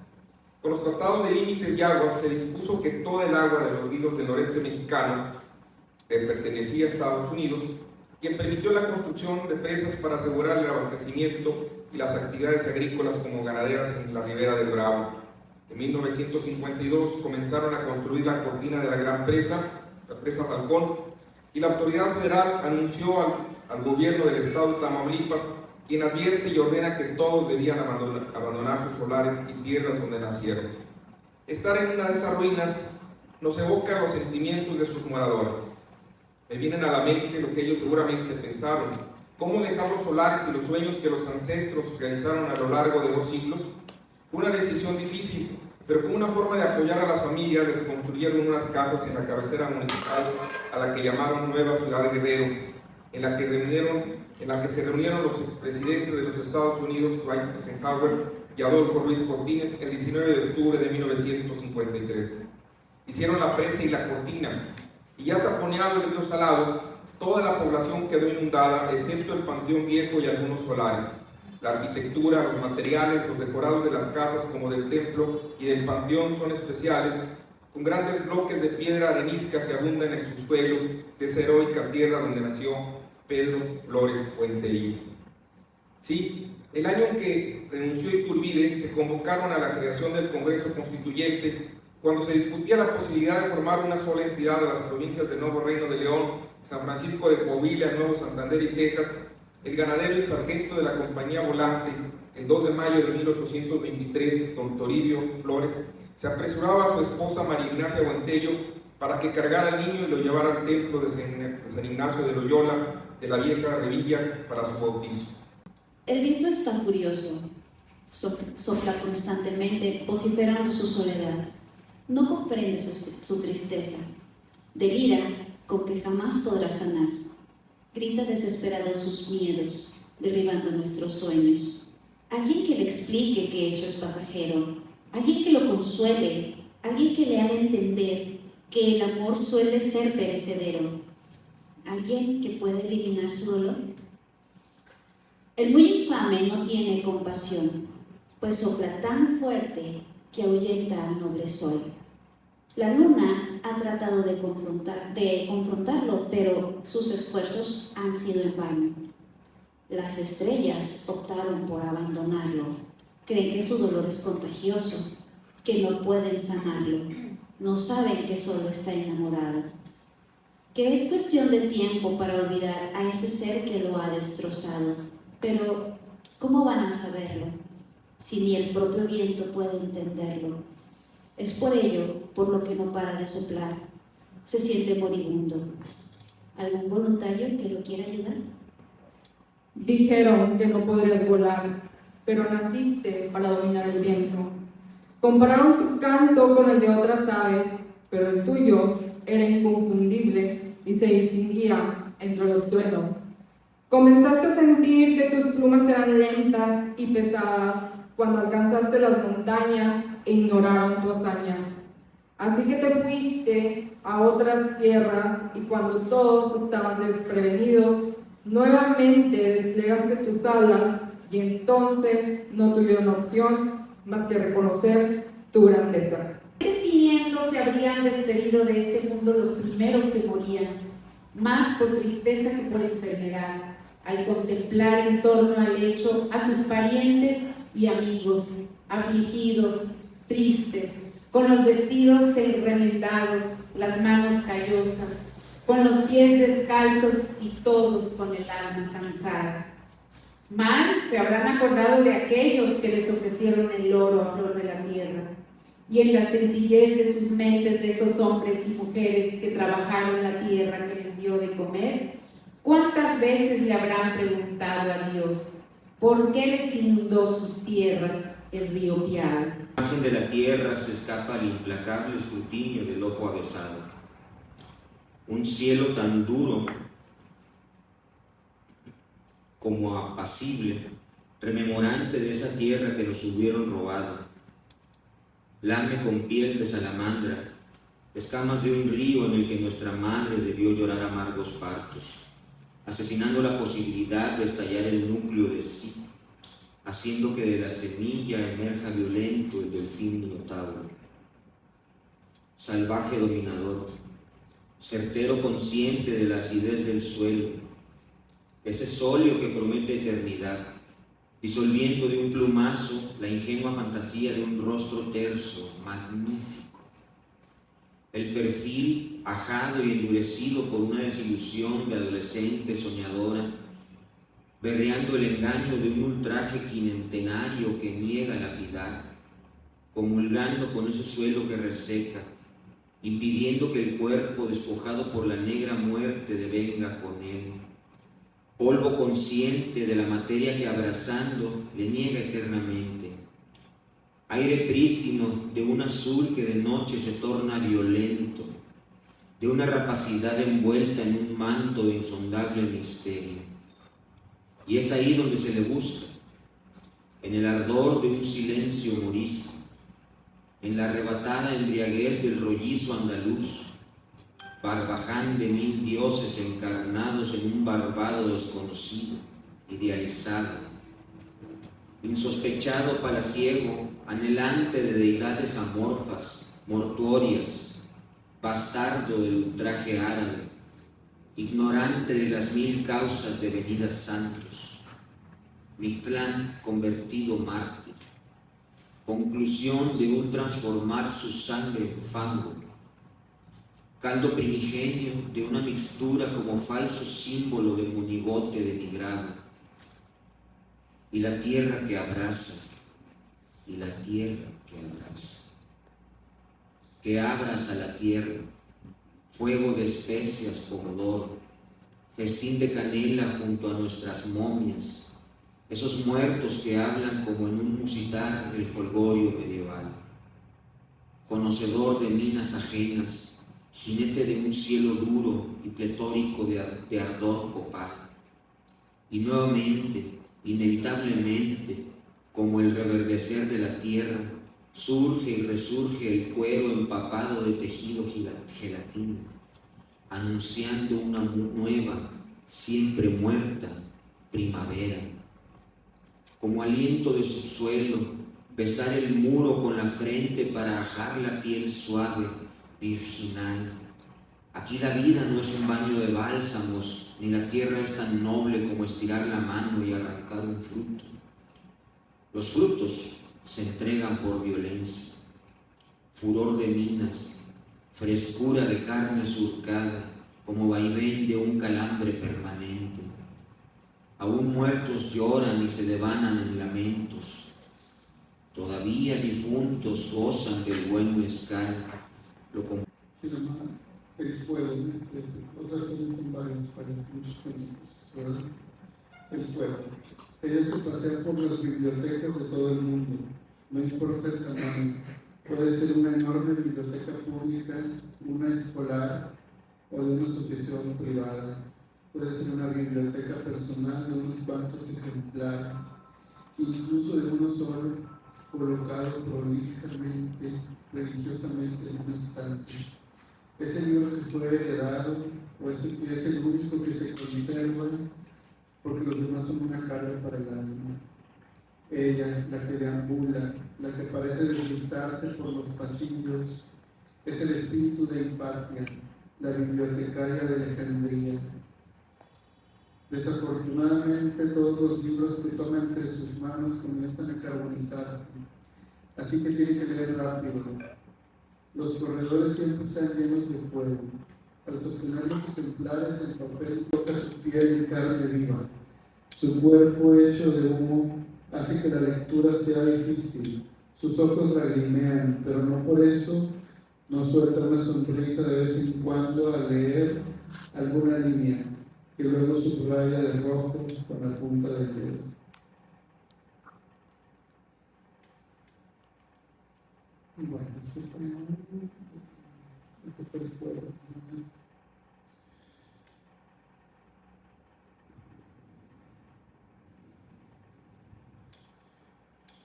Con los tratados de límites y aguas se dispuso que toda el agua de los ríos del noreste mexicano que pertenecía a Estados Unidos, quien permitió la construcción de presas para asegurar el abastecimiento y las actividades agrícolas como ganaderas en la ribera del Bravo. En 1952 comenzaron a construir la cortina de la Gran Presa, la presa Falcón, y la autoridad federal anunció al gobierno del estado de Tamaulipas, quien advierte y ordena que todos debían abandonar sus solares y tierras donde nacieron. Estar en una de esas ruinas nos evoca los sentimientos de sus moradores. Me vienen a la mente lo que ellos seguramente pensaron: ¿cómo dejar los solares y los sueños que los ancestros realizaron a lo largo de 2 siglos? Fue una decisión difícil, pero como una forma de apoyar a las familias les construyeron unas casas en la cabecera municipal a la que llamaron Nueva Ciudad de Guerrero, en la que se reunieron los expresidentes de los Estados Unidos, Dwight Eisenhower y Adolfo Ruiz Cortines, el 19 de octubre de 1953. Hicieron la presa y la cortina, y ya taponeado el río Salado, toda la población quedó inundada, excepto el Panteón Viejo y algunos solares. La arquitectura, los materiales, los decorados de las casas como del templo y del panteón son especiales, con grandes bloques de piedra arenisca que abundan en el subsuelo de esa heroica tierra donde nació Pedro Flores Fuenteillo. Sí, el año en que renunció Iturbide se convocaron a la creación del Congreso Constituyente, cuando se discutía la posibilidad de formar una sola entidad de las provincias del Nuevo Reino de León, San Francisco de Coahuila, Nuevo Santander y Texas. El ganadero y sargento de la Compañía Volante, el 2 de mayo de 1823, don Toribio Flores, se apresuraba a su esposa María Ignacia Buentello para que cargara al niño y lo llevara al templo de San Ignacio de Loyola, de la vieja Revilla, para su bautizo. El viento está furioso, sopla constantemente, vociferando su soledad. No comprende su tristeza, delira con que jamás podrá sanar. Grita desesperado sus miedos, derribando nuestros sueños. Alguien que le explique que eso es pasajero, alguien que lo consuele, alguien que le haga entender que el amor suele ser perecedero, alguien que puede eliminar su dolor. El muy infame no tiene compasión, pues sopla tan fuerte que ahuyenta al noble sol. La luna ha tratado de confrontarlo, pero sus esfuerzos han sido en vano. Las estrellas optaron por abandonarlo. Creen que su dolor es contagioso, que no pueden sanarlo. No saben que solo está enamorado, que es cuestión de tiempo para olvidar a ese ser que lo ha destrozado. Pero, ¿cómo van a saberlo si ni el propio viento puede entenderlo? Es por ello por lo que no para de soplar. Se siente moribundo. ¿Algún voluntario que lo quiera ayudar? Dijeron que no podrías volar, pero naciste para dominar el viento. Compararon tu canto con el de otras aves, pero el tuyo era inconfundible y se distinguía entre los truenos. Comenzaste a sentir que tus plumas eran lentas y pesadas cuando alcanzaste las montañas e ignoraron tu hazaña. Así que te fuiste a otras tierras y cuando todos estaban desprevenidos, nuevamente desplegaste tus alas y entonces no tuvieron opción más que reconocer tu grandeza. ¿Qué sentimientos se habrían despedido de este mundo los primeros que morían? Más por tristeza que por enfermedad, al contemplar en torno al lecho a sus parientes y amigos, afligidos, tristes, con los vestidos enremendados, las manos callosas, con los pies descalzos y todos con el alma cansada. Mal se habrán acordado de aquellos que les ofrecieron el oro a flor de la tierra, y en la sencillez de sus mentes de esos hombres y mujeres que trabajaron la tierra que les dio de comer, ¿cuántas veces le habrán preguntado a Dios por qué les inundó sus tierras el río Piave? La imagen de la tierra se escapa al implacable escrutinio del ojo avesado. Un cielo tan duro como apacible, rememorante de esa tierra que nos hubieron robado. Lame con piel de salamandra, escamas de un río en el que nuestra madre debió llorar amargos partos, asesinando la posibilidad de estallar el núcleo de sí, haciendo que de la semilla emerja violento el delfín minotauro. Salvaje dominador, certero consciente de la acidez del suelo, ese solio que promete eternidad, disolviendo de un plumazo la ingenua fantasía de un rostro terso, magnífico. El perfil ajado y endurecido por una desilusión de adolescente soñadora, berreando el engaño de un ultraje quinentenario que niega la piedad, comulgando con ese suelo que reseca, impidiendo que el cuerpo despojado por la negra muerte devenga con él. Polvo consciente de la materia que abrazando le niega eternamente. Aire prístino de un azul que de noche se torna violento, de una rapacidad envuelta en un manto de insondable misterio. Y es ahí donde se le busca, en el ardor de un silencio morisco, en la arrebatada embriaguez del rollizo andaluz, barbaján de 1000 dioses encarnados en un barbado desconocido, idealizado, insospechado palaciego, anhelante de deidades amorfas, mortuorias, bastardo del ultraje árabe, ignorante de las 1000 causas de venidas santos, Mictlán convertido mártir, conclusión de un transformar su sangre en fango, caldo primigenio de una mixtura como falso símbolo de monigote denigrado, y la tierra que abraza, y la tierra que abraza, que abraza la tierra, fuego de especias pomodoro, festín de canela junto a nuestras momias, esos muertos que hablan como en un musitar el jolgorio medieval, conocedor de minas ajenas, jinete de un cielo duro y pletórico de ardor copal. Y nuevamente, inevitablemente, como el reverdecer de la tierra, surge y resurge el cuero empapado de tejido gelatino, anunciando una nueva, siempre muerta, primavera. Como aliento de subsuelo, besar el muro con la frente para ajar la piel suave, virginal. Aquí la vida no es un baño de bálsamos, ni la tierra es tan noble como estirar la mano y arrancar un fruto. Los frutos se entregan por violencia, furor de minas, frescura de carne surcada, como vaivén de un calambre permanente. Aún muertos lloran y se devanan en lamentos. Todavía difuntos gozan del buen mezcal. Se llama El Fuego, o sea, son varios para muchos cuentos, ¿verdad? El Fuego. Ella se pasea por las bibliotecas de todo el mundo, no importa el tamaño. Puede ser una enorme biblioteca pública, una escolar o de una asociación privada. Puede ser una biblioteca personal de unos cuantos ejemplares, incluso de uno solo, colocado prolijamente, religiosamente en un estante. Ese libro que fue heredado, o ese que es el único que se conserva, porque los demás son una carga para el alma. Ella, la que deambula, la que parece deslizarse por los pasillos, es el espíritu de Hipatia, la bibliotecaria de Alejandría. Desafortunadamente, todos los libros que toma entre sus manos comienzan a carbonizarse, así que tiene que leer rápido. Los corredores siempre están llenos de fuego. Al sostener los ejemplares, el papel toca su piel y carne viva. Su cuerpo hecho de humo hace que la lectura sea difícil. Sus ojos lagrimean, pero no por eso no suelta una sonrisa de vez en cuando al leer alguna línea, que luego subraya de rojo con la punta del dedo. Y bueno, ese fue el fuego.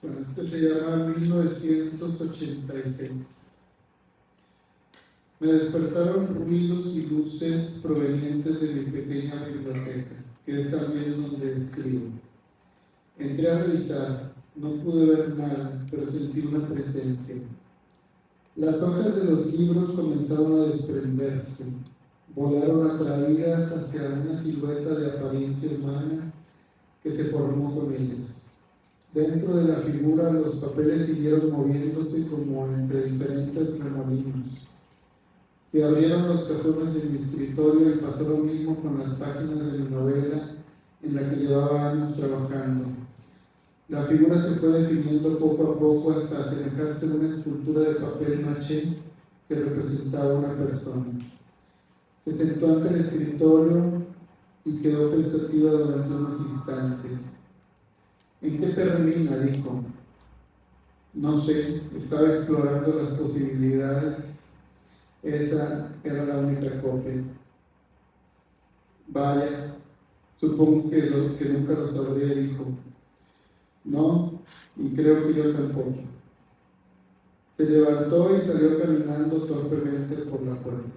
Bueno, este se llama 1986. Me despertaron ruidos y luces provenientes de mi pequeña biblioteca, que es también donde escribo. Entré a revisar, no pude ver nada, pero sentí una presencia. Las hojas de los libros comenzaron a desprenderse, volaron atraídas hacia una silueta de apariencia humana que se formó con ellas. Dentro de la figura los papeles siguieron moviéndose como entre diferentes remolinos. Se abrieron los cajones de mi escritorio y pasó lo mismo con las páginas de mi novela en la que llevaba años trabajando. La figura se fue definiendo poco a poco hasta asemejarse a una escultura de papel maché que representaba a una persona. Se sentó ante el escritorio y quedó pensativa durante unos instantes. ¿En qué termina?, dijo. No sé, estaba explorando las posibilidades. Esa era la única copia. Vaya, supongo que nunca lo sabré, dijo. No, y creo que yo tampoco. Se levantó y salió caminando torpemente por la puerta.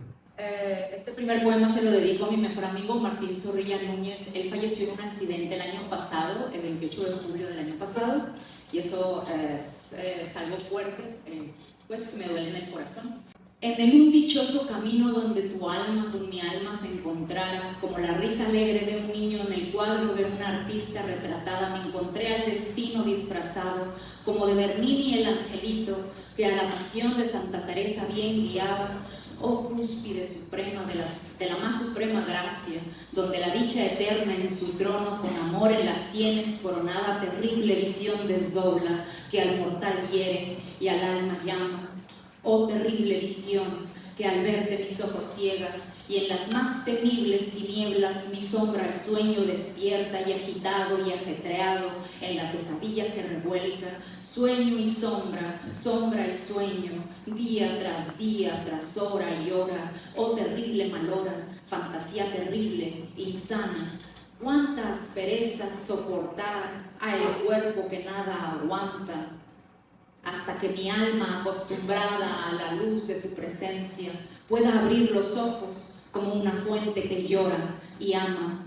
Este primer poema se lo dedico a mi mejor amigo Martín Zorrilla Núñez. Él falleció en un accidente el año pasado, el 28 de julio del año pasado, y eso es algo fuerte, pues que me duele en el corazón. En un dichoso camino donde tu alma con mi alma se encontrara, como la risa alegre de un niño en el cuadro de una artista retratada, me encontré al destino disfrazado, como de Bernini el angelito, que a la pasión de Santa Teresa bien guiaba. Oh cúspide suprema de la más suprema gracia, donde la dicha eterna en su trono, con amor en las sienes coronada, terrible visión desdobla, que al mortal hiere y al alma llama. Oh terrible visión, que al ver de mis ojos ciegas y en las más temibles tinieblas mi sombra el sueño despierta y agitado y ajetreado en la pesadilla se revuelca, sueño y sombra, sombra y sueño, día tras hora y hora, oh terrible malhora, fantasía terrible, insana. Cuánta aspereza soportar a el cuerpo que nada aguanta, hasta que mi alma, acostumbrada a la luz de tu presencia, pueda abrir los ojos como una fuente que llora y ama.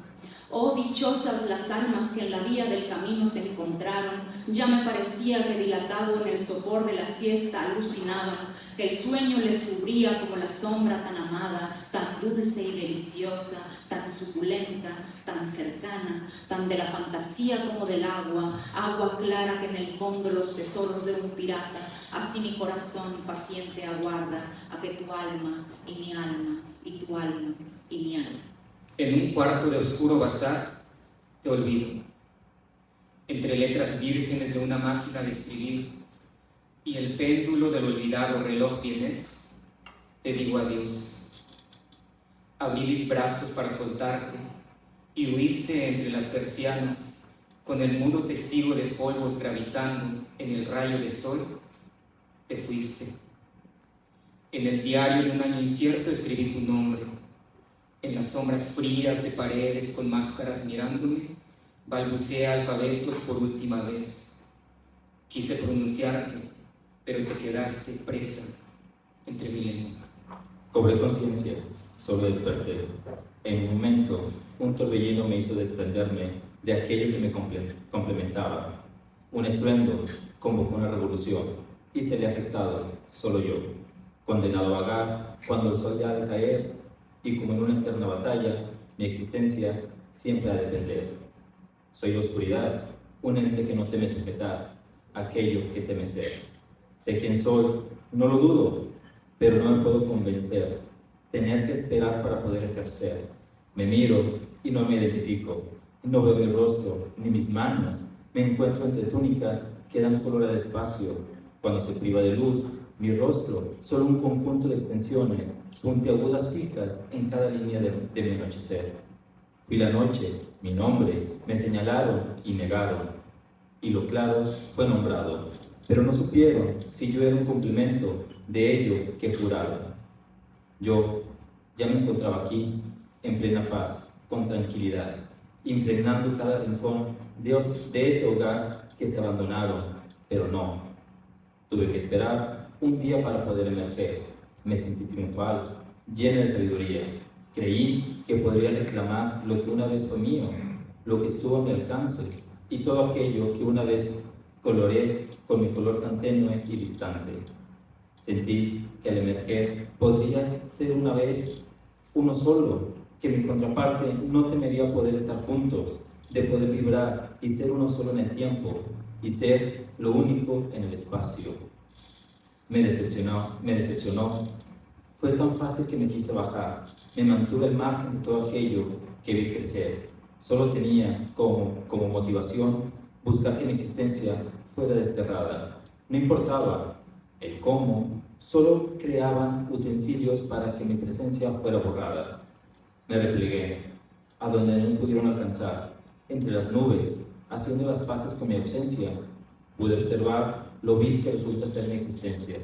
Oh dichosas las almas que en la vía del camino se encontraron, ya me parecía que dilatado en el sopor de la siesta alucinaban, que el sueño les cubría como la sombra tan amada, tan dulce y deliciosa, tan suculenta, tan cercana, tan de la fantasía como del agua, agua clara que en el fondo los tesoros de un pirata, así mi corazón paciente aguarda a que tu alma y mi alma, y tu alma y mi alma. En un cuarto de oscuro bazar te olvido, entre letras vírgenes de una máquina de escribir y el péndulo del olvidado reloj vienés, te digo adiós. Abrí mis brazos para soltarte y huiste entre las persianas con el mudo testigo de polvos gravitando en el rayo de sol, te fuiste. En el diario de un año incierto escribí tu nombre. En las sombras frías de paredes con máscaras mirándome, balbuceé alfabetos por última vez. Quise pronunciarte, pero te quedaste presa entre mi lengua. Cobré conciencia, solo desperté. En un momento, un torbellino me hizo desprenderme de aquello que me complementaba. Un estruendo convocó una revolución y se le ha afectado solo yo, condenado a vagar cuando el sol ya ha de caer, y como en una eterna batalla, mi existencia siempre ha de depender. Soy oscuridad, un ente que no teme sujetar aquello que teme ser. Sé quién soy, no lo dudo, pero no me puedo convencer. Tener que esperar para poder ejercer. Me miro y no me identifico. No veo mi rostro ni mis manos. Me encuentro entre túnicas que dan color al espacio. Cuando se priva de luz, mi rostro, solo un conjunto de extensiones puntiagudas fijas en cada línea de mi anochecer. Fui la noche, mi nombre, me señalaron y negaron, y lo claro fue nombrado, pero no supieron si yo era un complemento de ello que juraron. Yo ya me encontraba aquí, en plena paz, con tranquilidad, impregnando cada rincón de ese hogar que se abandonaron, pero no. Tuve que esperar un día para poder emerger. Me sentí triunfal, lleno de sabiduría. Creí que podría reclamar lo que una vez fue mío, lo que estuvo a mi alcance, y todo aquello que una vez coloreé con mi color tan tenue y distante. Sentí que al emerger podría ser una vez uno solo, que mi contraparte no temería poder estar juntos, de poder vibrar y ser uno solo en el tiempo, y ser lo único en el espacio. Me decepcionó. Fue tan fácil que me quise bajar. Me mantuve al margen de todo aquello que vi crecer. Solo tenía como motivación buscar que mi existencia fuera desterrada. No importaba el cómo, solo creaban utensilios para que mi presencia fuera borrada. Me replegué a donde no pudieron alcanzar, entre las nubes, haciendo las paces con mi ausencia. Pude observar lo vil que resulta ser mi existencia,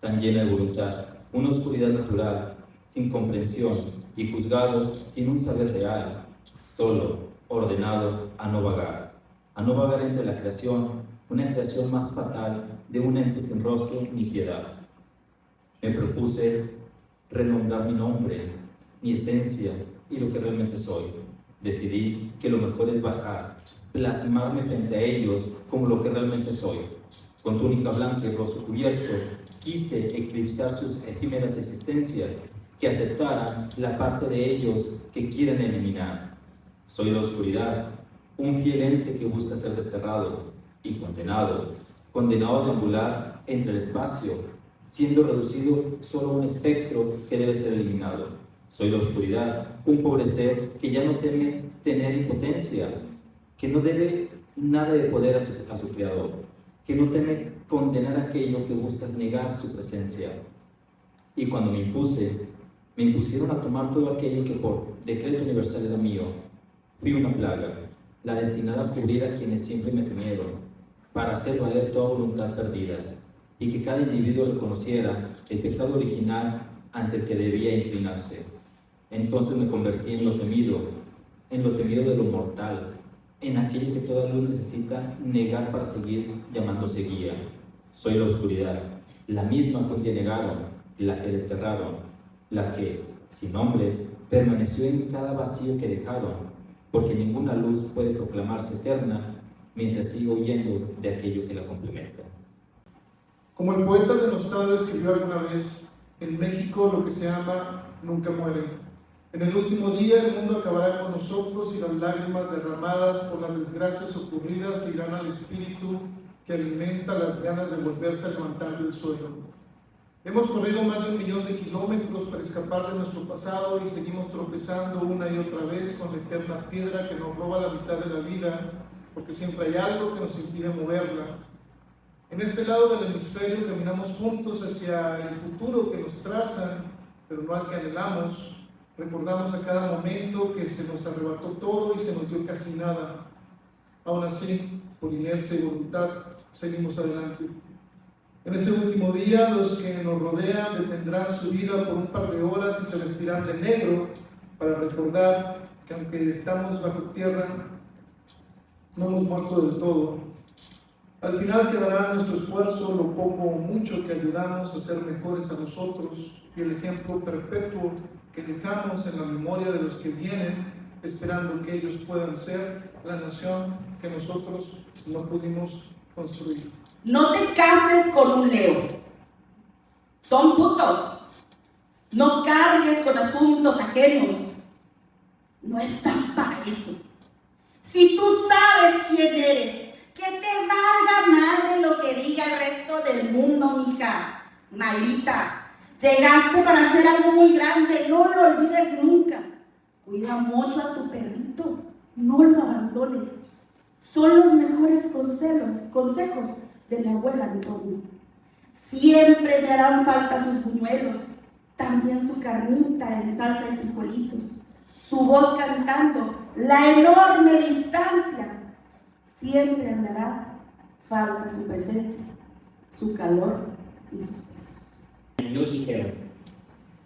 tan llena de voluntad, una oscuridad natural, sin comprensión y juzgado sin un saber real, solo, ordenado a no vagar entre la creación, una creación más fatal de un ente sin rostro ni piedad. Me propuse renombrar mi nombre, mi esencia y lo que realmente soy. Decidí que lo mejor es bajar, plasmarme frente a ellos como lo que realmente soy. Con túnica blanca y rostro cubierto, quise eclipsar sus efímeras existencias, que aceptaran la parte de ellos que quieren eliminar. Soy la oscuridad, un fiel ente que busca ser desterrado y condenado a deambular entre el espacio, siendo reducido solo a un espectro que debe ser eliminado. Soy la oscuridad, un pobre ser que ya no teme tener impotencia, que no debe nada de poder a su creador, que no teme condenar aquello que busca negar su presencia. Y cuando me impusieron a tomar todo aquello que por decreto universal era mío, fui una plaga, la destinada a cubrir a quienes siempre me temieron, para hacer valer toda voluntad perdida, y que cada individuo reconociera el pecado original ante el que debía inclinarse. Entonces me convertí en lo temido de lo mortal, en aquello que toda luz necesita negar para seguir llamándose guía. Soy la oscuridad, la misma que un día negaron, la que desterraron, la que, sin nombre, permaneció en cada vacío que dejaron, porque ninguna luz puede proclamarse eterna mientras siga huyendo de aquello que la complementa. Como el poeta denostado escribió alguna vez, en México lo que se ama nunca muere. En el último día el mundo acabará con nosotros y las lágrimas derramadas por las desgracias ocurridas irán al espíritu que alimenta las ganas de volverse a levantar del suelo. Hemos corrido más de 1 millón de kilómetros para escapar de nuestro pasado y seguimos tropezando una y otra vez con la eterna piedra que nos roba la mitad de la vida, porque siempre hay algo que nos impide moverla. En este lado del hemisferio caminamos juntos hacia el futuro que nos trazan, pero no al que anhelamos. Recordamos a cada momento que se nos arrebató todo y se nos dio casi nada. Aún así, por inercia y voluntad, seguimos adelante. En ese último día, los que nos rodean detendrán su vida por un par de horas y se vestirán de negro para recordar que aunque estamos bajo tierra, no hemos muerto del todo. Al final quedará nuestro esfuerzo, lo poco o mucho que ayudamos a ser mejores a nosotros y el ejemplo perpetuo que dejamos en la memoria de los que vienen, esperando que ellos puedan ser la nación que nosotros no pudimos construir. No te cases con un Leo. Son putos. No cargues con asuntos ajenos. No estás para eso. Si tú sabes quién eres, que te valga madre lo que diga el resto del mundo, mija. Mayrita, llegaste para hacer algo muy grande, no lo olvides nunca. Cuida mucho a tu perrito, no lo abandones. Son los mejores consejos de mi abuela Antonio. Siempre me harán falta sus buñuelos, también su carnita en salsa de frijolitos, su voz cantando, la enorme distancia. Siempre me hará falta su presencia, su calor y sus besos. Ellos dijeron: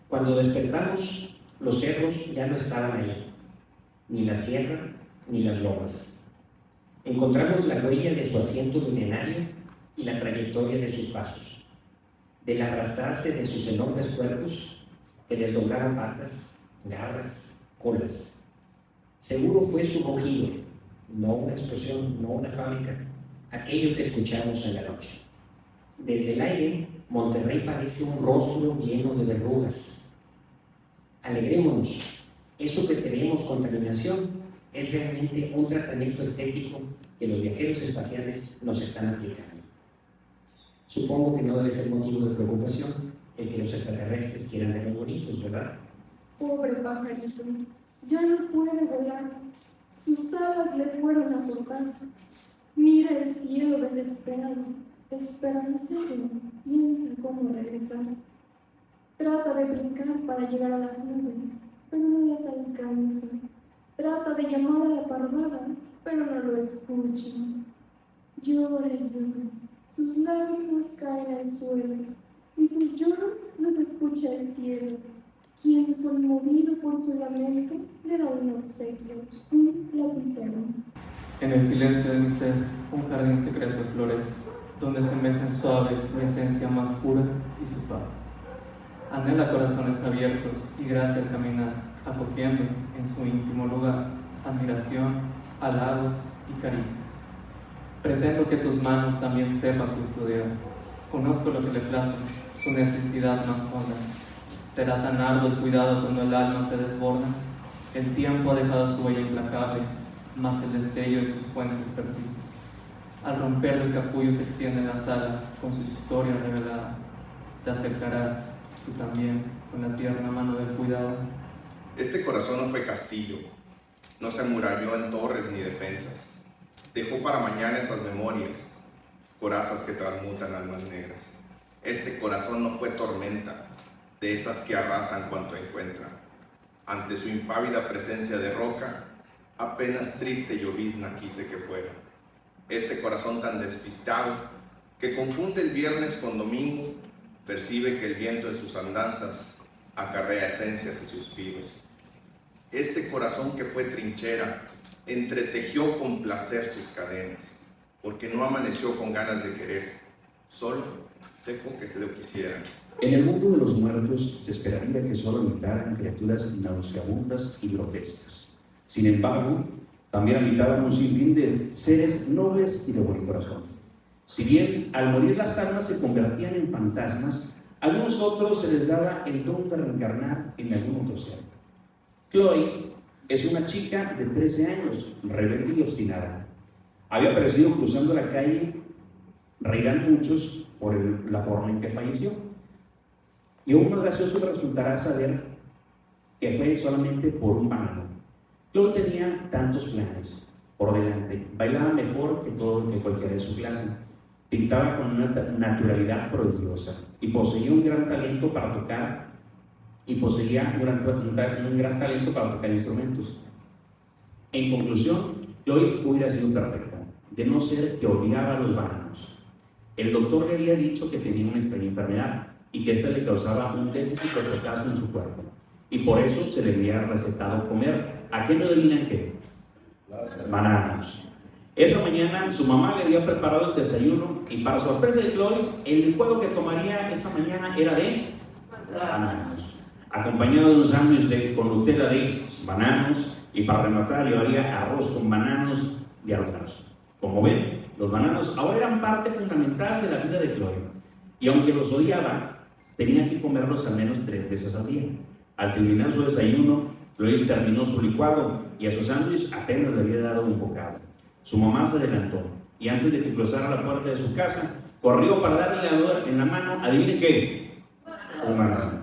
cuando despertamos, los cerros ya no estaban ahí, ni la sierra ni las lomas. Encontramos la huella de su asiento milenario y la trayectoria de sus pasos, del arrastrarse de sus enormes cuerpos que desdoblaron patas, garras, colas. Seguro fue su rugido, no una explosión, no una fábrica, aquello que escuchamos en la noche. Desde el aire, Monterrey parece un rostro lleno de verrugas. Alegrémonos, eso que tenemos contaminación es realmente un tratamiento estético que los viajeros espaciales nos están aplicando. Supongo que no debe ser motivo de preocupación el que los extraterrestres quieran verlos bonitos, ¿verdad? Pobre pajarito, ya no puede volar. Sus alas le fueron acortadas. Mira el cielo desesperado, esperancero, piensa cómo regresar. Trata de brincar para llegar a las nubes, pero no las alcanza. Trata de llamar a la parvada, pero no lo escucha. Llora y llora, sus lágrimas caen al suelo, y sus lloros los escucha el cielo, quien, conmovido por su lamento, le da un obsequio, un lapicero. En el silencio de mi ser, un jardín secreto florece, donde se mecen suaves mi esencia más pura y su paz. Anhela corazones abiertos y gracia al caminar, acogiendo en su íntimo lugar admiración, halagos y caricias. Pretendo que tus manos también sepan custodiar. Conozco lo que le place, su necesidad más honda. Será tan arduo el cuidado cuando el alma se desborda. El tiempo ha dejado su huella implacable, mas el destello de sus fuentes persiste. Al romper del capullo se extienden las alas con su historia revelada. Te acercarás, tú también, con la tierna mano del cuidado. Este corazón no fue castillo, no se amuralló en torres ni defensas. Dejó para mañana esas memorias, corazas que transmutan almas negras. Este corazón no fue tormenta, de esas que arrasan cuanto encuentran. Ante su impávida presencia de roca, apenas triste llovizna quise que fuera. Este corazón tan despistado, que confunde el viernes con domingo, percibe que el viento de sus andanzas acarrea esencias y suspiros. Este corazón que fue trinchera, entretejió con placer sus cadenas, porque no amaneció con ganas de querer, solo dejó que se lo quisieran. En el mundo de los muertos se esperaría que solo habitaran criaturas nauseabundas y grotescas. Sin embargo, también habitaban un sinfín de seres nobles y de buen corazón. Si bien al morir las almas se convertían en fantasmas, a algunos otros se les daba el don de reencarnar en algún otro ser. Chloe es una chica de 13 años, rebelde y obstinada. Había aparecido cruzando la calle, reirán muchos por la forma en que falleció. Y aún más gracioso resultará saber que fue solamente por un banano. Chloe tenía tantos planes por delante, bailaba mejor que cualquiera de su clase, pintaba con una naturalidad prodigiosa y poseía un gran talento para tocar instrumentos. En conclusión, Chloe hubiera sido perfecta, de no ser que odiaba a los bananos. El doctor le había dicho que tenía una extraña enfermedad y que ésta le causaba un déficit de potasio en su cuerpo, y por eso se le había recetado comer. ¿A qué no adivinan qué? Bananos. Esa mañana su mamá le había preparado el desayuno y, para sorpresa de Chloe, el juego que tomaría esa mañana era de bananos, acompañado de un sándwich con Nutella de bananos, y para rematar llevaría arroz con bananos y arroz. Como ven, los bananos ahora eran parte fundamental de la vida de Chloe, y aunque los odiaba, tenía que comerlos al menos 3 veces al día. Al terminar su desayuno, Chloe terminó su licuado y a su sándwich apenas le había dado un bocado. Su mamá se adelantó y antes de que cruzara la puerta de su casa, corrió para darle en la mano, adivinen qué, un banano.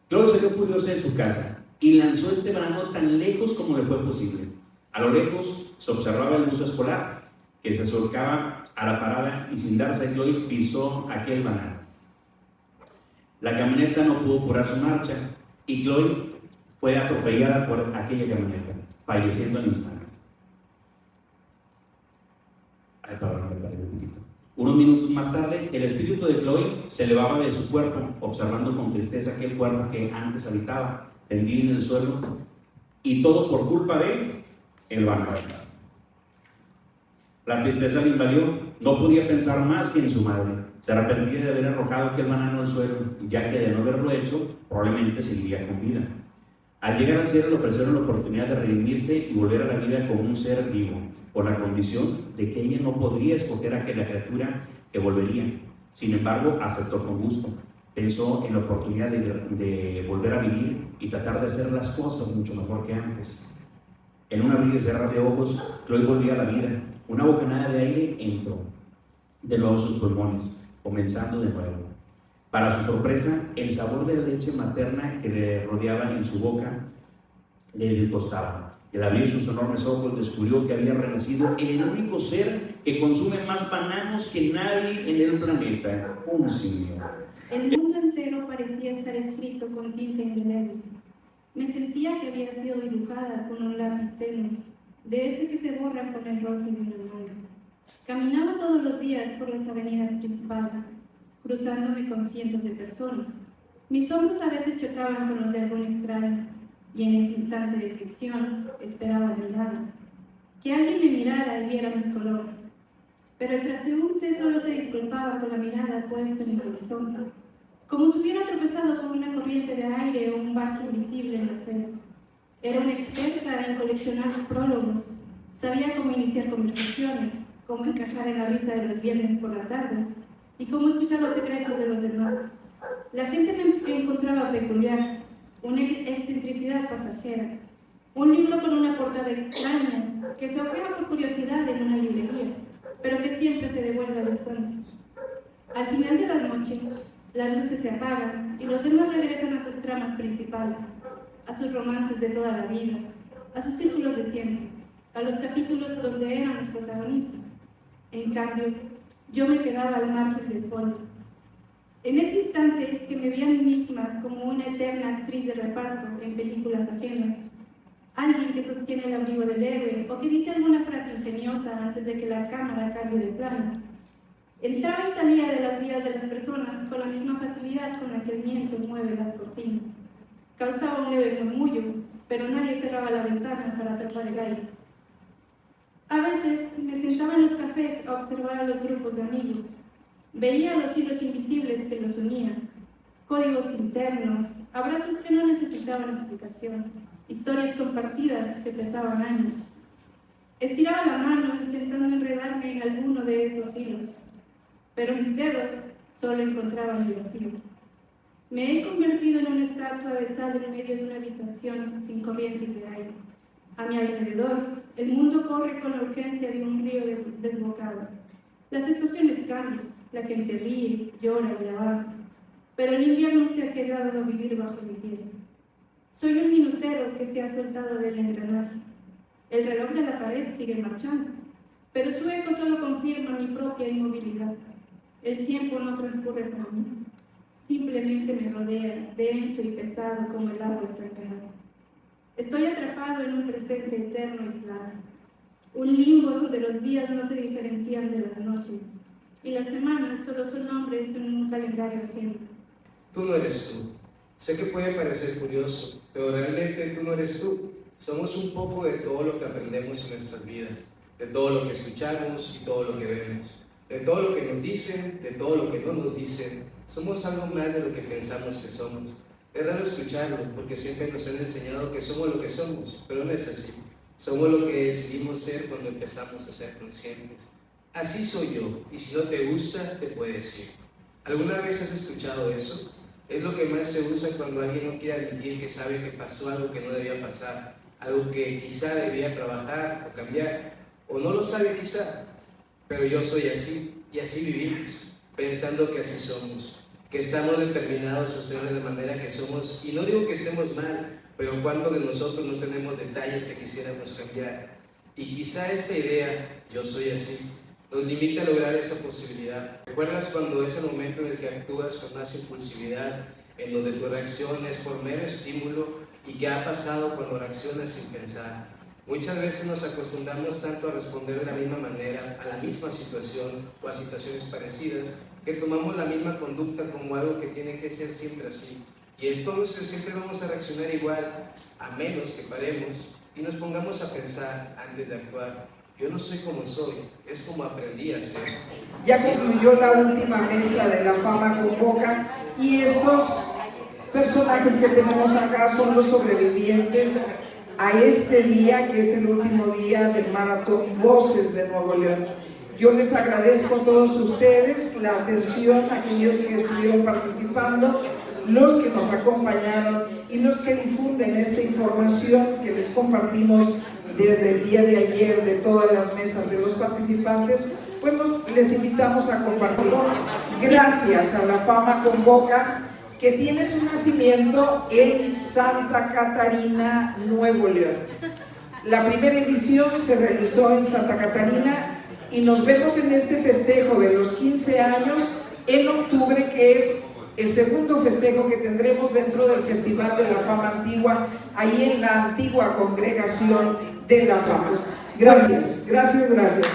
Chloe salió furiosa de su casa y lanzó este banano tan lejos como le fue posible. A lo lejos se observaba el bus escolar que se acercaba a la parada y sin darse Chloe pisó aquel banano. La camioneta no pudo curar su marcha y Chloe fue atropellada por aquella camioneta, falleciendo al instante. Ay, perdón, me perdí un poquito. Unos minutos más tarde, el espíritu de Chloe se elevaba de su cuerpo, observando con tristeza aquel cuerpo que antes habitaba, tendido en el suelo, y todo por culpa de el banano. La tristeza le invadió, no podía pensar más que en su madre. Se arrepentía de haber arrojado aquel banano al suelo, ya que de no haberlo hecho, probablemente seguiría con vida. Al llegar al cielo le ofrecieron la oportunidad de redimirse y volver a la vida como un ser vivo, por la condición de que ella no podría escoger a aquella criatura que volvería. Sin embargo, aceptó con gusto. Pensó en la oportunidad de volver a vivir y tratar de hacer las cosas mucho mejor que antes. En un abrir y cerrar de ojos, Chloe volvió a la vida. Una bocanada de aire entró de nuevo a sus pulmones, comenzando de nuevo. Para su sorpresa, el sabor de la leche materna que le rodeaba en su boca le disgustaba. Y al abrir sus enormes ojos descubrió que había renacido en el único ser que consume más bananos que nadie en el planeta, un simio. El mundo entero parecía estar escrito con tinta indeleble. Me sentía que había sido dibujada con un lápiz tenue, de ese que se borra con el roce de una manga. Caminaba todos los días por las avenidas principales, cruzándome con cientos de personas. Mis hombros a veces chocaban con los de algún extraño, y en ese instante de fricción esperaba mirada, que alguien me mirara y viera mis colores. Pero el transeúnte solo se disculpaba con la mirada puesta en el horizonte, como si hubiera tropezado con una corriente de aire o un bache invisible en la acera. Era una experta en coleccionar prólogos, sabía cómo iniciar conversaciones, cómo encajar en la risa de los viernes por la tarde y cómo escuchar los secretos de los demás. La gente me encontraba peculiar, una excentricidad pasajera, un libro con una portada extraña que se ojea por curiosidad en una librería, pero que siempre se devuelve al estante. Al final de la noche, las luces se apagan y los demás regresan a sus tramas principales, a sus romances de toda la vida, a sus círculos de siempre, a los capítulos donde eran los protagonistas. En cambio, yo me quedaba al margen del fondo. En ese instante que me vi a mí misma como una eterna actriz de reparto en películas ajenas, alguien que sostiene el abrigo del héroe o que dice alguna frase ingeniosa antes de que la cámara cambie de plano. Entraba y salía de las vidas de las personas con la misma facilidad con la que el viento mueve las cortinas. Causaba un leve murmullo, pero nadie cerraba la ventana para atrapar el aire. A veces me sentaba en los cafés a observar a los grupos de amigos. Veía los hilos invisibles que los unían, códigos internos, abrazos que no necesitaban explicación, historias compartidas que pesaban años. Estiraba la mano intentando enredarme en alguno de esos hilos, pero mis dedos solo encontraban el vacío. Me he convertido en una estatua de sal en medio de una habitación sin corrientes de aire. A mi alrededor, el mundo corre con la urgencia de un río desbocado. Las estaciones cambian, la gente ríe, llora y avanza, pero el invierno se ha quedado a vivir bajo mi piel. Soy un minutero que se ha soltado del engranaje. El reloj de la pared sigue marchando, pero su eco solo confirma mi propia inmovilidad. El tiempo no transcurre para mí, simplemente me rodea, denso y pesado como el agua estancada. Estoy atrapado en un presente eterno y claro, un limbo donde los días no se diferencian de las noches, y las semanas solo son nombres en un calendario ajeno. Tú no eres tú. Sé que puede parecer curioso, pero realmente tú no eres tú. Somos un poco de todo lo que aprendemos en nuestras vidas, de todo lo que escuchamos y todo lo que vemos, de todo lo que nos dicen, de todo lo que no nos dicen. Somos algo más de lo que pensamos que somos. Es raro escucharlo, porque siempre nos han enseñado que somos lo que somos, pero no es así. Somos lo que decidimos ser cuando empezamos a ser conscientes. Así soy yo, y si no te gusta, te puedes ir. ¿Alguna vez has escuchado eso? Es lo que más se usa cuando alguien no quiere admitir que sabe que pasó algo que no debía pasar, algo que quizá debía trabajar o cambiar, o no lo sabe quizá. Pero yo soy así, y así vivimos, pensando que así somos, que estamos determinados a ser de la manera que somos, y no digo que estemos mal, pero ¿cuántos de nosotros no tenemos detalles que quisiéramos cambiar? Y quizá esta idea, yo soy así, nos limita a lograr esa posibilidad. ¿Recuerdas cuando es el momento en el que actúas con más impulsividad, en donde tu reacción es por mero estímulo y qué ha pasado cuando reaccionas sin pensar? Muchas veces nos acostumbramos tanto a responder de la misma manera a la misma situación o a situaciones parecidas que tomamos la misma conducta como algo que tiene que ser siempre así. Y entonces siempre vamos a reaccionar igual, a menos que paremos y nos pongamos a pensar antes de actuar. Yo no soy como soy, es como aprendí a ser. Ya concluyó la última mesa de La Fama Convoca y estos personajes que tenemos acá son los sobrevivientes a este día, que es el último día del Maratón Voces de Nuevo León. Yo les agradezco a todos ustedes la atención, aquellos que estuvieron participando, los que nos acompañaron y los que difunden esta información que les compartimos desde el día de ayer de todas las mesas de los participantes. Bueno, les invitamos a compartirlo. Gracias a La Fama Convoca, que tiene su nacimiento en Santa Catarina, Nuevo León. La primera edición se realizó en Santa Catarina y nos vemos en este festejo de los 15 años en octubre, que es el segundo festejo que tendremos dentro del Festival de la Fama Antigua, ahí en la antigua congregación de La Fama. Gracias, gracias, gracias.